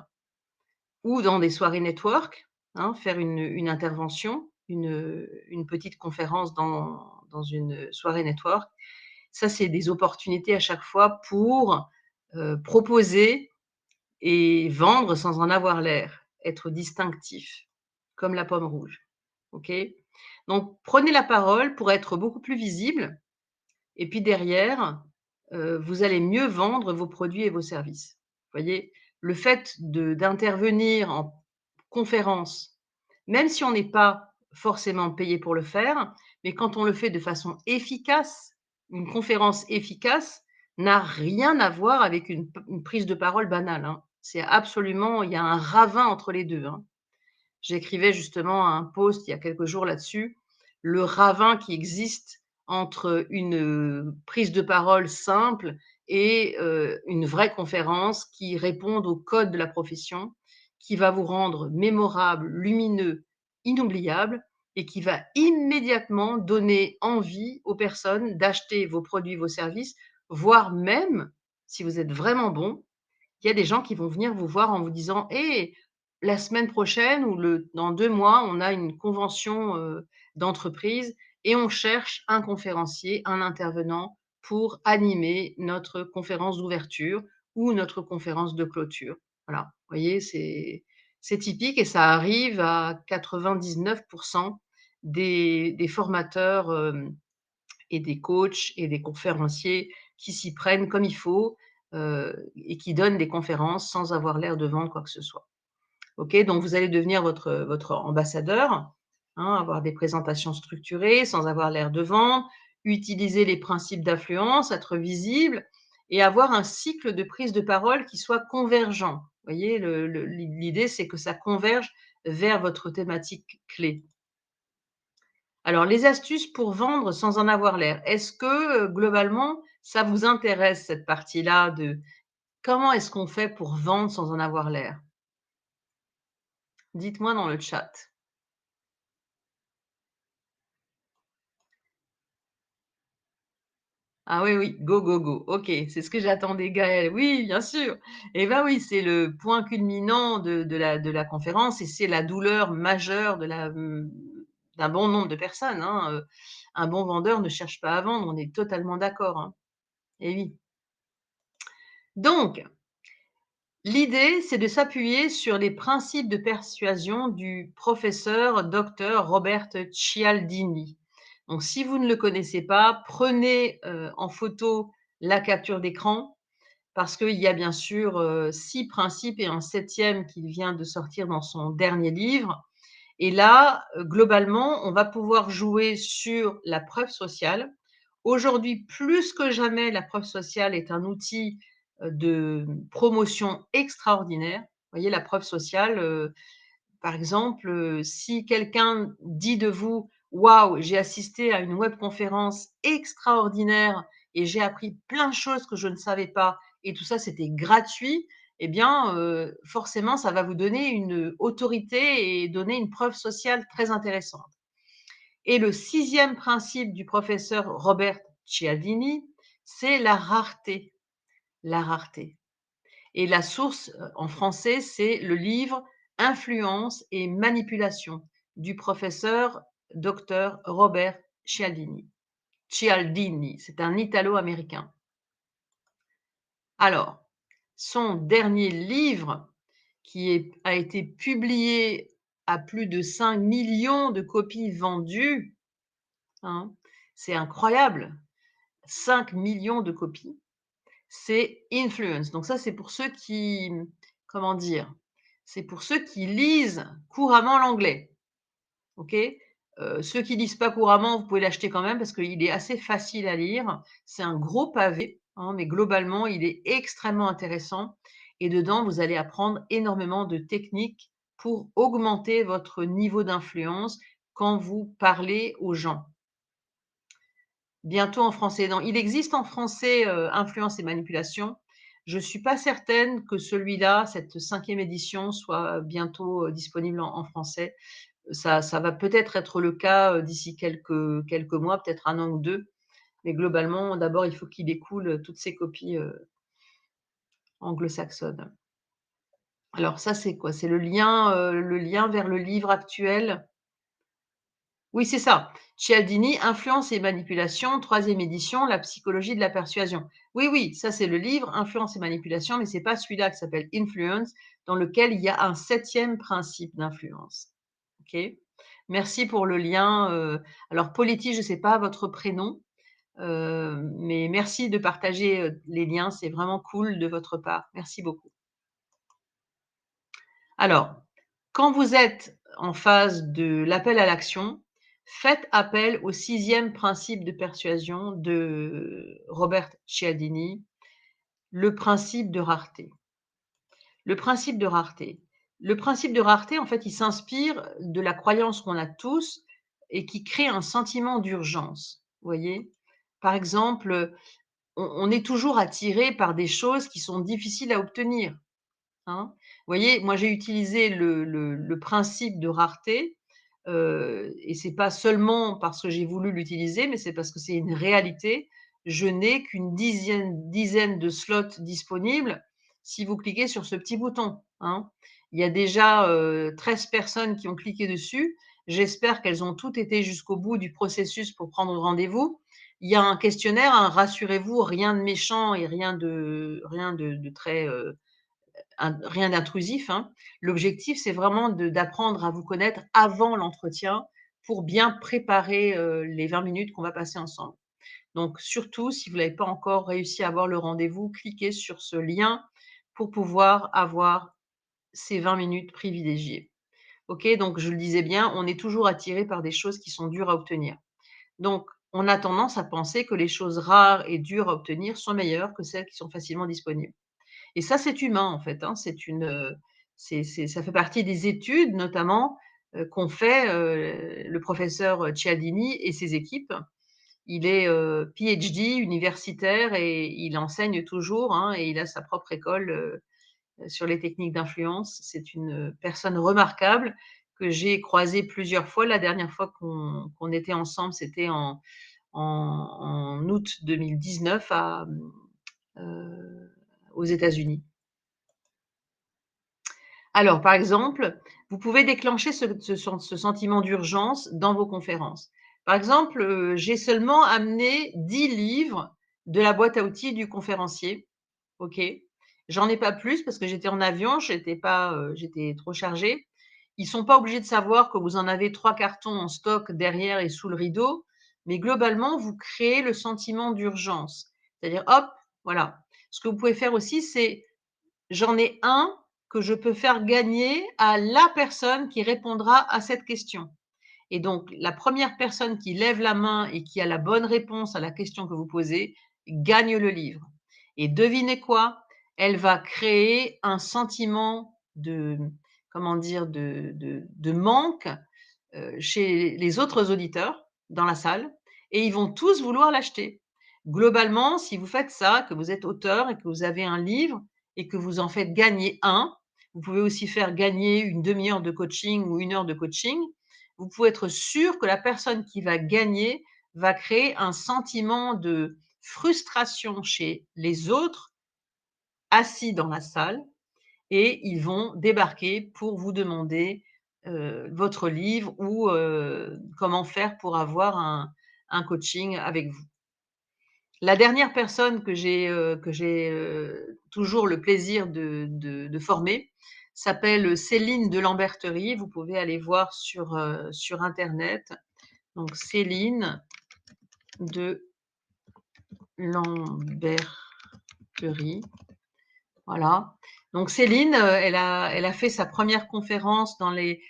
ou dans des soirées network, hein, faire une intervention, une petite conférence dans une soirée network. Ça, c'est des opportunités à chaque fois pour, proposer et vendre sans en avoir l'air, être distinctif, comme la pomme rouge, OK? Donc prenez la parole pour être beaucoup plus visible et puis derrière, vous allez mieux vendre vos produits et vos services. Voyez? Le fait d'intervenir en conférence, même si on n'est pas forcément payé pour le faire, mais quand on le fait de façon efficace, une conférence efficace n'a rien à voir avec une prise de parole banale, hein. C'est absolument il y a un ravin entre les 2, hein. J'écrivais justement un post il y a quelques jours là-dessus, le ravin qui existe entre une, prise de parole simple et une vraie conférence qui réponde aux codes de la profession, qui va vous rendre mémorable, lumineux, inoubliable et qui va immédiatement donner envie aux personnes d'acheter vos produits, vos services, voire même, si vous êtes vraiment bon, il y a des gens qui vont venir vous voir en vous disant: «Hé, la semaine prochaine ou dans 2 mois, on a une convention, d'entreprise et on cherche un conférencier, un intervenant pour animer notre conférence d'ouverture ou notre conférence de clôture». Voilà, vous voyez, c'est typique et ça arrive à 99 des formateurs, et des coachs et des conférenciers qui s'y prennent comme il faut, et qui donnent des conférences sans avoir l'air de vendre quoi que ce soit. OK? Donc vous allez devenir votre ambassadeur, hein, avoir des présentations structurées sans avoir l'air de vendre, utiliser les principes d'influence, être visible et avoir un cycle de prise de parole qui soit convergent. Vous voyez, l'idée, c'est que ça converge vers votre thématique clé. Alors, les astuces pour vendre sans en avoir l'air. Est-ce que, globalement, ça vous intéresse cette partie-là de comment est-ce qu'on fait pour vendre sans en avoir l'air? Dites-moi dans le chat. Ah oui, oui, go, go, go. OK, c'est ce que j'attendais, Gaël. Oui, bien sûr. Et ben oui, c'est le point culminant de la conférence et c'est la douleur majeure d'un bon nombre de personnes, hein, un bon vendeur ne cherche pas à vendre, on est totalement d'accord, hein. Eh oui. Donc, l'idée, c'est de s'appuyer sur les principes de persuasion du professeur docteur Robert Cialdini. Donc, si vous ne le connaissez pas, prenez en photo la capture d'écran parce qu'il y a bien sûr 6 principes et un septième qu'il vient de sortir dans son dernier livre. Et là, globalement, on va pouvoir jouer sur la preuve sociale. Aujourd'hui, plus que jamais, la preuve sociale est un outil, de promotion extraordinaire. Vous voyez, la preuve sociale, par exemple, si quelqu'un dit de vous: «Waouh, j'ai assisté à une webconférence extraordinaire et j'ai appris plein de choses que je ne savais pas et tout ça, c'était gratuit», eh bien, forcément, ça va vous donner une autorité et donner une preuve sociale très intéressante. Et le sixième principe du professeur Robert Cialdini, c'est la rareté. La rareté. Et la source, en français, c'est le livre «Influence et manipulation» du professeur docteur Robert Cialdini. Cialdini, c'est un italo-américain. Alors, son dernier livre a été publié à plus de 5 millions de copies vendues, hein, c'est incroyable, 5 millions de copies. C'est Influence. Donc ça, c'est pour ceux qui, comment dire? C'est pour ceux qui lisent couramment l'anglais, OK? Ceux qui lisent pas couramment, vous pouvez l'acheter quand même parce qu'il est assez facile à lire. C'est un gros pavé, hein, mais globalement, il est extrêmement intéressant et dedans, vous allez apprendre énormément de techniques pour augmenter votre niveau d'influence quand vous parlez aux gens. Bientôt en français. Non, il existe en français, Influence et manipulation. Je suis pas certaine que celui-là, cette cinquième édition soit bientôt, disponible en français. Ça va peut-être être le cas, d'ici quelques mois, peut-être 1 an ou 2. Mais globalement, d'abord, il faut qu'il écoule, toutes ces copies, anglo-saxonnes. Alors ça, c'est quoi? C'est le lien vers le livre actuel. Oui, c'est ça. Cialdini, Influence et manipulation, troisième édition, La psychologie de la persuasion. Oui, oui, ça c'est le livre Influence et manipulation, mais c'est pas celui-là qui s'appelle Influence, dans lequel il y a un septième principe d'influence. OK? Merci pour le lien, alors Polity, je ne sais pas votre prénom, mais merci de partager, les liens, c'est vraiment cool de votre part. Merci beaucoup. Alors, quand vous êtes en phase de l'appel à l'action, faites appel au sixième principe de persuasion de Robert Cialdini, le principe de rareté. Le principe de rareté. Le principe de rareté, en fait, il s'inspire de la croyance qu'on a tous et qui crée un sentiment d'urgence. Vous voyez? Par exemple, on est toujours attiré par des choses qui sont difficiles à obtenir. Hein. Vous voyez, moi j'ai utilisé le principe de rareté, et c'est pas seulement parce que j'ai voulu l'utiliser, mais c'est parce que c'est une réalité. Je n'ai qu'une dizaine de slots disponibles si vous cliquez sur ce petit bouton, hein. Il y a déjà, 13 personnes qui ont cliqué dessus. J'espère qu'elles ont toutes été jusqu'au bout du processus pour prendre rendez-vous. Il y a un questionnaire, hein, rassurez-vous, rien de méchant et rien de très, rien d'intrusif, hein. L'objectif, c'est vraiment d'apprendre à vous connaître avant l'entretien pour bien préparer, les 20 minutes qu'on va passer ensemble. Donc surtout, si vous n'avez pas encore réussi à avoir le rendez-vous, cliquez sur ce lien pour pouvoir avoir ces 20 minutes privilégiées. OK? Donc je le disais bien, on est toujours attiré par des choses qui sont dures à obtenir. Donc on a tendance à penser que les choses rares et dures à obtenir sont meilleures que celles qui sont facilement disponibles. Et ça, c'est humain en fait, hein. C'est ça fait partie des études notamment, qu'ont fait, le professeur Cialdini et ses équipes. Il est, PhD universitaire et il enseigne toujours, hein, et il a sa propre école, sur les techniques d'influence. C'est une personne remarquable que j'ai croisée plusieurs fois. La dernière fois qu'on était ensemble, c'était en août 2019 aux États-Unis. Alors, par exemple, vous pouvez déclencher ce sentiment d'urgence dans vos conférences. Par exemple, j'ai seulement amené 10 livres de la boîte à outils du conférencier. OK. J'en ai pas plus parce que j'étais en avion, j'étais trop chargée. Ils sont pas obligés de savoir que vous en avez 3 cartons en stock derrière et sous le rideau, mais globalement, vous créez le sentiment d'urgence. C'est-à-dire, hop, voilà. Ce que vous pouvez faire aussi, c'est: «J'en ai un que je peux faire gagner à la personne qui répondra à cette question». Et donc, la première personne qui lève la main et qui a la bonne réponse à la question que vous posez, gagne le livre. Et devinez quoi? Elle va créer un sentiment de, comment dire? De manque, chez les autres auditeurs dans la salle et ils vont tous vouloir l'acheter. Globalement, si vous faites ça, que vous êtes auteur et que vous avez un livre et que vous en faites gagner un, vous pouvez aussi faire gagner une demi-heure de coaching ou une heure de coaching. Vous pouvez être sûr que la personne qui va gagner va créer un sentiment de frustration chez les autres assis dans la salle et ils vont débarquer pour vous demander, votre livre ou, comment faire pour avoir un coaching avec vous. La dernière personne que j'ai toujours le plaisir de former s'appelle Céline de Lamberterie. Vous pouvez aller voir sur internet. Donc Céline de Lamberterie. Voilà. Donc Céline, elle a fait sa première conférence dans les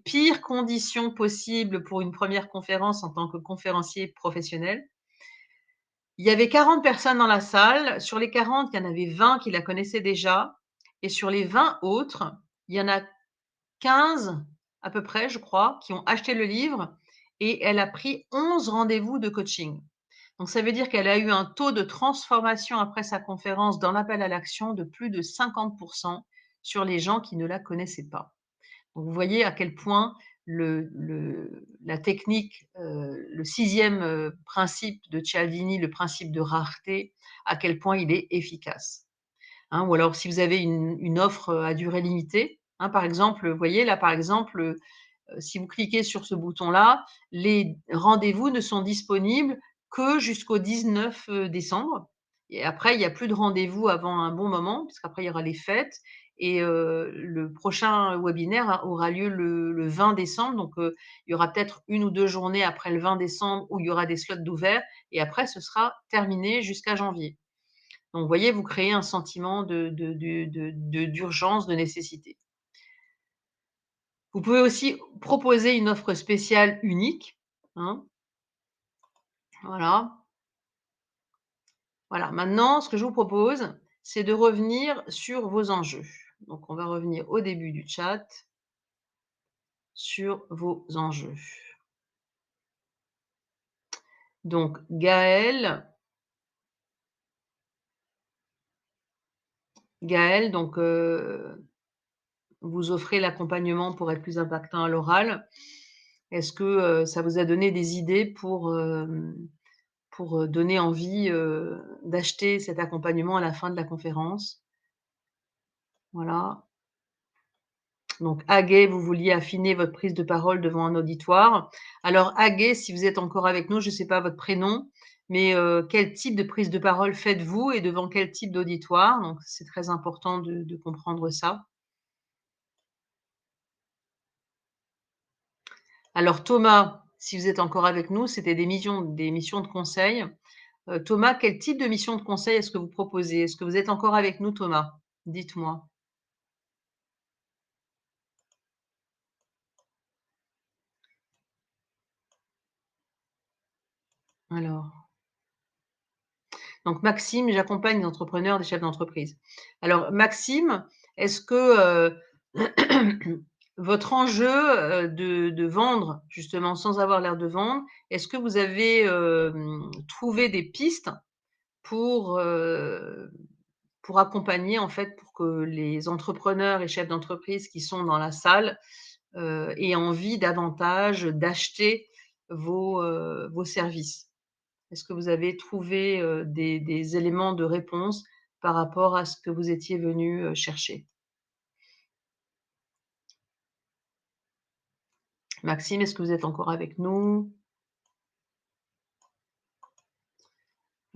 pires conditions possibles pour une première conférence en tant que conférencier professionnel. Il y avait 40 personnes dans la salle. Sur les 40, il y en avait 20 qui la connaissaient déjà et sur les 20 autres, il y en a 15 à peu près, je crois, qui ont acheté le livre et elle a pris 11 rendez-vous de coaching. Donc ça veut dire qu'elle a eu un taux de transformation après sa conférence dans l'appel à l'action de plus de 50 sur les gens qui ne la connaissaient pas. Donc vous voyez à quel point la technique, le 6e, principe de Cialdini, le principe de rareté, à quel point il est efficace, hein. Ou alors si vous avez une offre, à durée limitée, hein, par exemple, vous voyez là, par exemple, si vous cliquez sur ce bouton-là, les rendez-vous ne sont disponibles que jusqu'au 19 décembre et après il y a plus de rendez-vous avant un bon moment, parce qu'après il y aura les fêtes et le prochain webinaire aura lieu le 20 décembre, donc il y aura peut-être 1 ou 2 journées après le 20 décembre où il y aura des slots d'ouverts et après ce sera terminé jusqu'à janvier. Donc vous voyez, vous créez un sentiment d'urgence, de nécessité. Vous pouvez aussi proposer une offre spéciale unique, hein, voilà. Voilà, maintenant ce que je vous propose, c'est de revenir sur vos enjeux. Donc on va revenir au début du chat, sur vos enjeux. Donc Gaël, donc vous offrez l'accompagnement pour être plus impactant à l'oral. Est-ce que, ça vous a donné des idées pour donner envie, d'acheter cet accompagnement à la fin de la conférence? Voilà. Donc Agay, vous vouliez affiner votre prise de parole devant un auditoire. Alors Agay, si vous êtes encore avec nous, je ne sais pas votre prénom, mais quel type de prise de parole faites-vous et devant quel type d'auditoire? Donc c'est très important de comprendre ça. Alors Thomas, si vous êtes encore avec nous, c'était des missions de conseil. Thomas, quel type de mission de conseil est-ce que vous proposez? Est-ce que vous êtes encore avec nous, Thomas? Dites-moi. Alors, donc Maxime, j'accompagne des entrepreneurs, des chefs d'entreprise. Alors Maxime, est-ce que, votre enjeu, de vendre justement sans avoir l'air de vendre, est-ce que vous avez, trouvé des pistes pour, heu, pour accompagner en fait, pour que les entrepreneurs et chefs d'entreprise qui sont dans la salle, aient envie davantage d'acheter vos services? Est-ce que vous avez trouvé, des éléments de réponse par rapport à ce que vous étiez venu, chercher? Maxime, est-ce que vous êtes encore avec nous?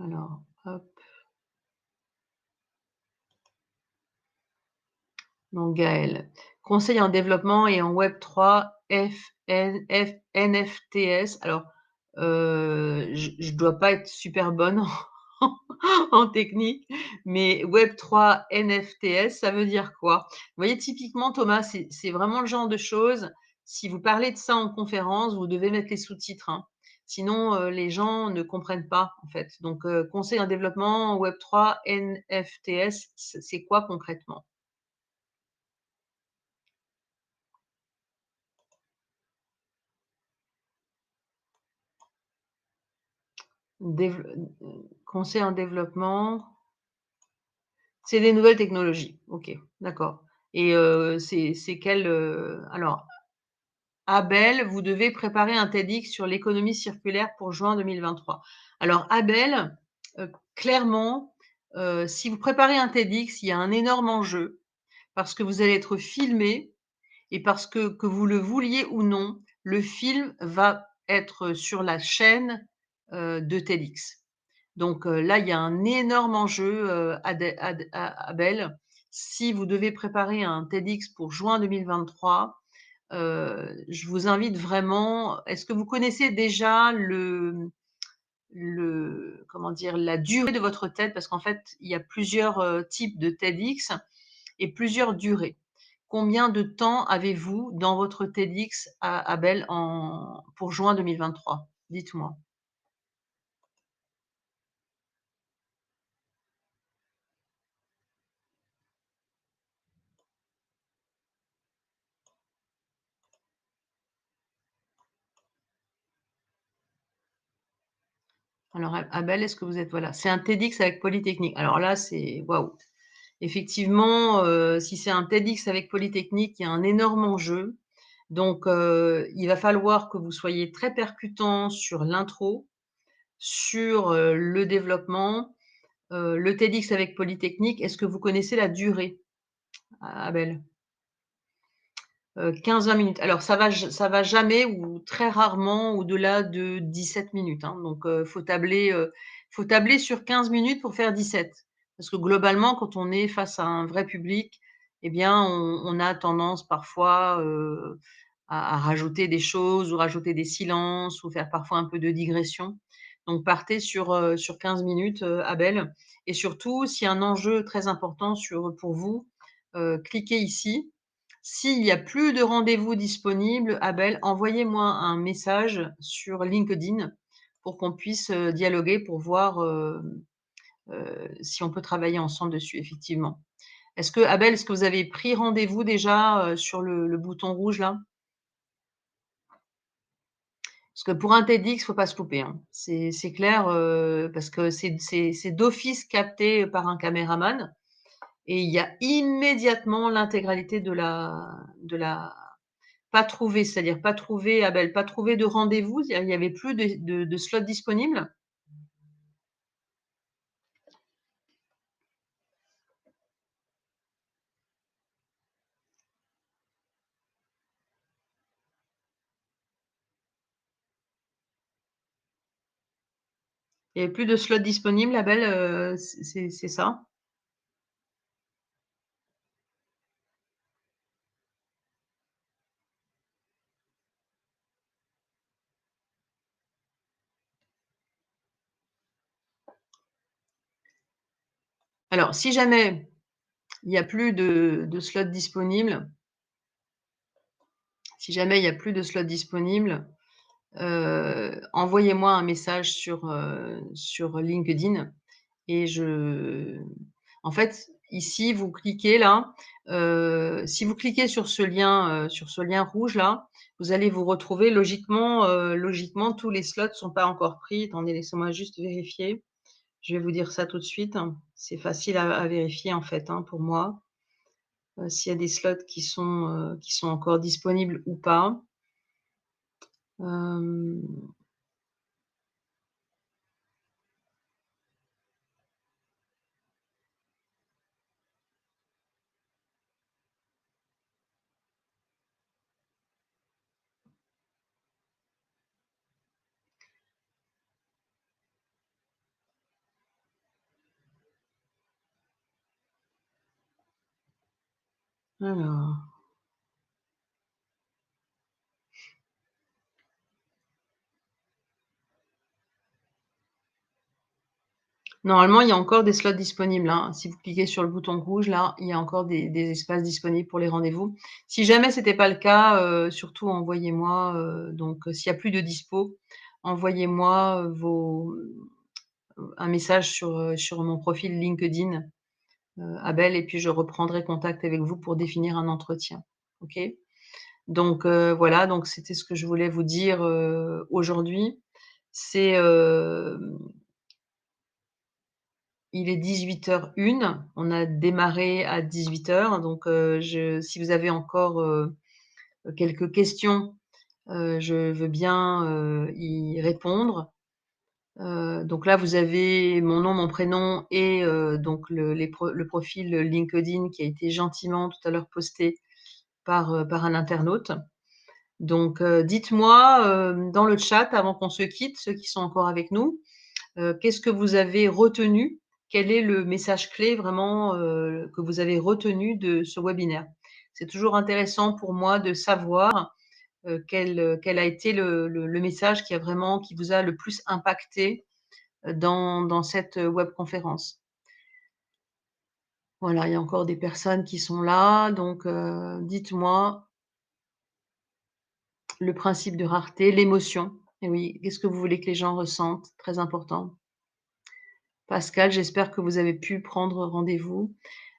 Alors, Hop, donc Gaël. Conseil en développement et en Web3 NFTS. Alors, je dois pas être super bonne en en technique, mais Web3 NFTS, ça veut dire quoi? Vous voyez, typiquement, Thomas, c'est vraiment le genre de choses, si vous parlez de ça en conférence, vous devez mettre les sous-titres, hein. Sinon, les gens ne comprennent pas, en fait. Donc, conseil en développement Web3 NFTS, c'est quoi concrètement? Dév conseil en développement, c'est des nouvelles technologies. OK, d'accord, et c'est quel, alors Abel, vous devez préparer un TEDx sur l'économie circulaire pour juin 2023. Alors Abel, clairement, si vous préparez un TEDx, il y a un énorme enjeu parce que vous allez être filmé et parce que vous le vouliez ou non, le film va être sur la chaîne, de TEDx. Donc, là, il y a un énorme enjeu, Abel. Si vous devez préparer un TEDx pour juin 2023, je vous invite vraiment, est-ce que vous connaissez déjà le comment dire? La durée de votre TED? Parce qu'en fait, il y a plusieurs, types de TEDx et plusieurs durées. Combien de temps avez-vous dans votre TEDx Abel, pour juin 2023? Dites-moi. Alors Abel, est-ce que vous êtes, voilà, c'est un TEDx avec Polytechnique. Alors là, c'est waouh! Effectivement, si c'est un TEDx avec Polytechnique, il y a un énorme enjeu. Donc, il va falloir que vous soyez très percutant sur l'intro, sur, le développement, le TEDx avec Polytechnique. Est-ce que vous connaissez la durée, Abel? 15-20 minutes. Alors ça va jamais ou très rarement au-delà de 17 minutes, hein. Donc, faut tabler sur 15 minutes pour faire 17. Parce que globalement, quand on est face à un vrai public, eh bien, on a tendance parfois, à rajouter des choses ou rajouter des silences ou faire parfois un peu de digression. Donc partez sur 15 minutes, Abel, et surtout, s'il y a un enjeu très important pour vous, cliquez ici. S'il y a plus de rendez-vous disponibles, Abel, envoyez-moi un message sur LinkedIn pour qu'on puisse, dialoguer pour voir, si on peut travailler ensemble dessus, effectivement. Abel, est-ce que vous avez pris rendez-vous déjà, sur le bouton rouge là? Parce que pour un TEDx, faut pas se louper, hein. C'est clair, parce que c'est d'office capté par un caméraman et il y a immédiatement l'intégralité de la pas trouvé, c'est-à-dire pas trouvé, Abel, pas trouvé de rendez-vous? Il y avait plus de slots disponibles? Il y avait plus de slots disponibles, Abel, c'est ça? Alors si jamais il y a plus de slots disponibles, si jamais il y a plus de slots disponibles, envoyez-moi un message sur LinkedIn et en fait, ici, vous cliquez là, si vous cliquez sur ce lien rouge là, vous allez vous retrouver logiquement, tous les slots sont pas encore pris. Attendez, laissez-moi juste vérifier. Je vais vous dire ça tout de suite. C'est facile à vérifier en fait, hein, pour moi, s'il y a des slots qui sont encore disponibles ou pas. Hem Alors, normalement, il y a encore des slots disponibles, hein. Si vous cliquez sur le bouton rouge là, il y a encore des espaces disponibles pour les rendez-vous. Si jamais c'était pas le cas, surtout envoyez-moi, s'il y a plus de dispo, envoyez-moi, un message sur mon profil LinkedIn, Abel, et puis je reprendrai contact avec vous pour définir un entretien. OK? Donc voilà, donc c'était ce que je voulais vous dire, aujourd'hui. C'est, il est 18h01, on a démarré à 18h, donc je si vous avez encore, quelques questions, je veux bien, y répondre. Donc là, vous avez mon nom, mon prénom et donc le profil LinkedIn qui a été gentiment tout à l'heure posté par un internaute. Donc dites-moi, dans le chat avant qu'on se quitte, ceux qui sont encore avec nous, qu'est-ce que vous avez retenu? Quel est le message clé vraiment, que vous avez retenu de ce webinaire? C'est toujours intéressant pour moi de savoir, quel a été le message qui vous a le plus impacté, dans cette, webconférence. Voilà, il y a encore des personnes qui sont là, donc dites-moi le principe de rareté, l'émotion. Et oui, qu'est-ce que vous voulez que les gens ressentent? Très important. Pascal, j'espère que vous avez pu prendre rendez-vous.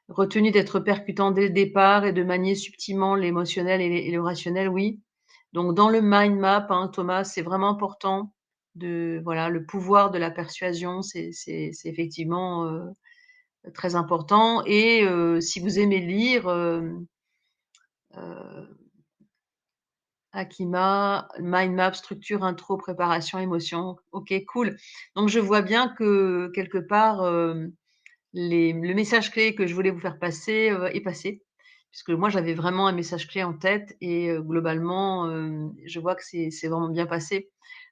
Retenu d'être percutant dès le départ et de manier subtilement l'émotionnel et le rationnel, oui. Donc dans le mind map, hein, Thomas, c'est vraiment important de voilà, le pouvoir de la persuasion, c'est effectivement, très important. Et si vous aimez lire, heu, Akima, mind map, structure, intro, préparation, émotion. OK, cool. Donc je vois bien que quelque part, le message clé que je voulais vous faire passer, est passé. Puisque moi, j'avais vraiment un message clé en tête et globalement, je vois que c'est vraiment bien passé.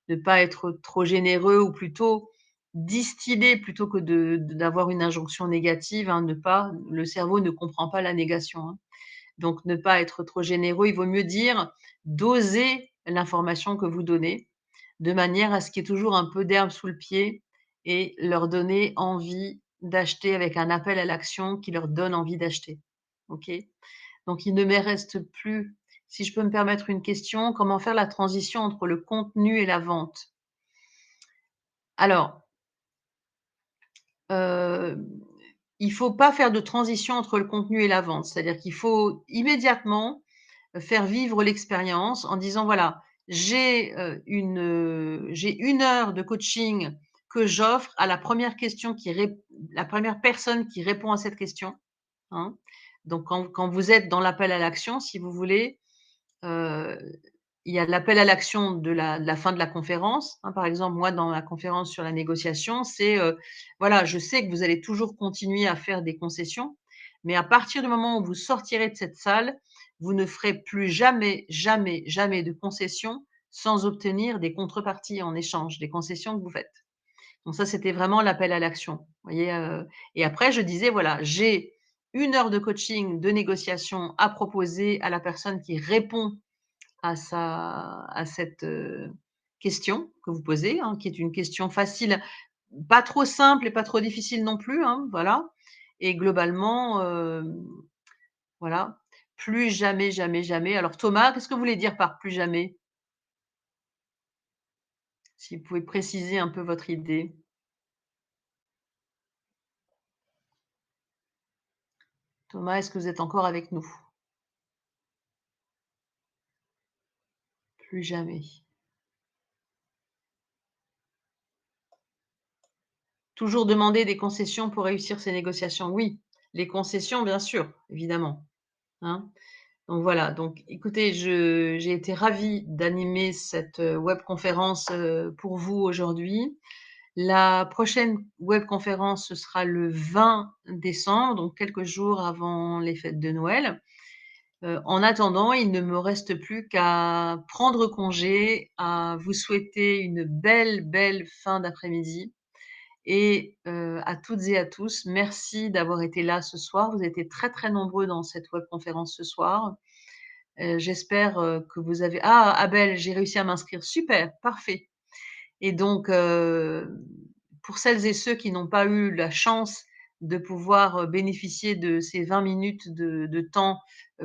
Ne pas être trop généreux ou plutôt distiller plutôt que d'avoir une injonction négative, hein, ne pas le cerveau ne comprend pas la négation, hein. Donc ne pas être trop généreux, il vaut mieux dire: «Doser l'information que vous donnez», de manière à ce qu'il y ait toujours un peu d'herbe sous le pied et leur donner envie d'acheter avec un appel à l'action qui leur donne envie d'acheter. OK? Donc il ne me reste plus, si je peux me permettre une question, comment faire la transition entre le contenu et la vente? Alors, heu, il faut pas faire de transition entre le contenu et la vente. C'est-à-dire qu'il faut immédiatement faire vivre l'expérience en disant: «Voilà, j'ai 1 heure de coaching que j'offre à la première personne qui répond à cette question», hein. Donc quand vous êtes dans l'appel à l'action, si vous voulez, heu, il y a l'appel à l'action de la fin de la conférence, hein. Par exemple, moi, dans la conférence sur la négociation, c'est, voilà, je sais que vous allez toujours continuer à faire des concessions, mais à partir du moment où vous sortirez de cette salle, vous ne ferez plus jamais, jamais, jamais de concessions sans obtenir des contreparties en échange des concessions que vous faites. Donc ça, c'était vraiment l'appel à l'action. Vous voyez, et après je disais: «Voilà, j'ai 1 heure de coaching, de négociation à proposer à la personne qui répond à cette, question que vous posez, hein, qui est une question facile, pas trop simple et pas trop difficile non plus, hein, voilà. Et globalement, voilà, plus jamais, jamais, jamais. Alors Thomas, qu'est-ce que vous voulez dire par plus jamais? Si vous pouvez préciser un peu votre idée? Thomas, est-ce que vous êtes encore avec nous? Plus jamais. Toujours demander des concessions pour réussir ces négociations? Oui, les concessions, bien sûr, évidemment, hein. Donc voilà, donc écoutez, j'ai été ravie d'animer cette, webconférence, pour vous aujourd'hui. La prochaine webconférence, ce sera le 20 décembre, donc quelques jours avant les fêtes de Noël. En attendant, il ne me reste plus qu'à prendre congé, à vous souhaiter une belle, belle fin d'après-midi et à toutes et à tous, merci d'avoir été là ce soir. Vous étiez très, très nombreux dans cette webconférence ce soir. J'espère, que vous avez ah Abel, j'ai réussi à m'inscrire, super, parfait. Et donc, pour celles et ceux qui n'ont pas eu la chance de pouvoir, bénéficier de ces 20 minutes de temps,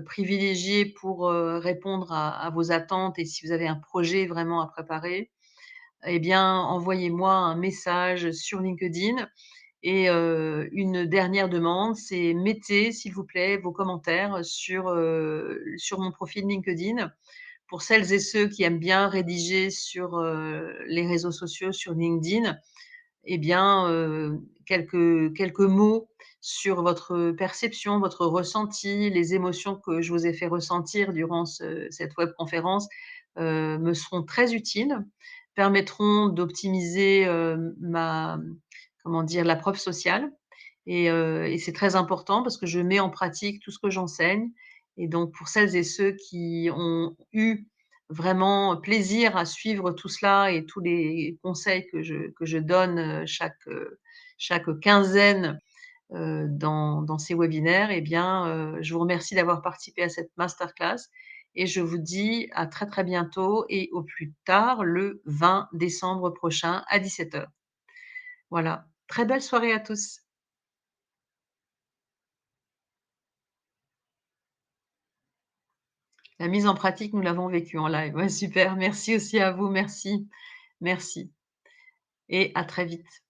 privilégié pour, répondre à vos attentes et si vous avez un projet vraiment à préparer, eh bien, envoyez-moi un message sur LinkedIn et une dernière demande, c'est mettez, s'il vous plaît, vos commentaires sur mon profil LinkedIn. Pour celles et ceux qui aiment bien rédiger sur, les réseaux sociaux, sur LinkedIn, eh bien, quelques mots sur votre perception, votre ressenti, les émotions que je vous ai fait ressentir durant cette webconférence, me seront très utiles, permettront d'optimiser, ma comment dire? La preuve sociale et c'est très important parce que je mets en pratique tout ce que j'enseigne et donc pour celles et ceux qui ont eu vraiment plaisir à suivre tout cela et tous les conseils que je donne, chaque quinzaine, dans ces webinaires et bien, je vous remercie d'avoir participé à cette masterclass et je vous dis à très, très bientôt et au plus tard le 20 décembre prochain à 17 heures. Voilà. Très belle soirée à tous. La mise en pratique, nous l'avons vécue en live. Ouais, super. Merci aussi à vous. Merci. Merci et à très vite.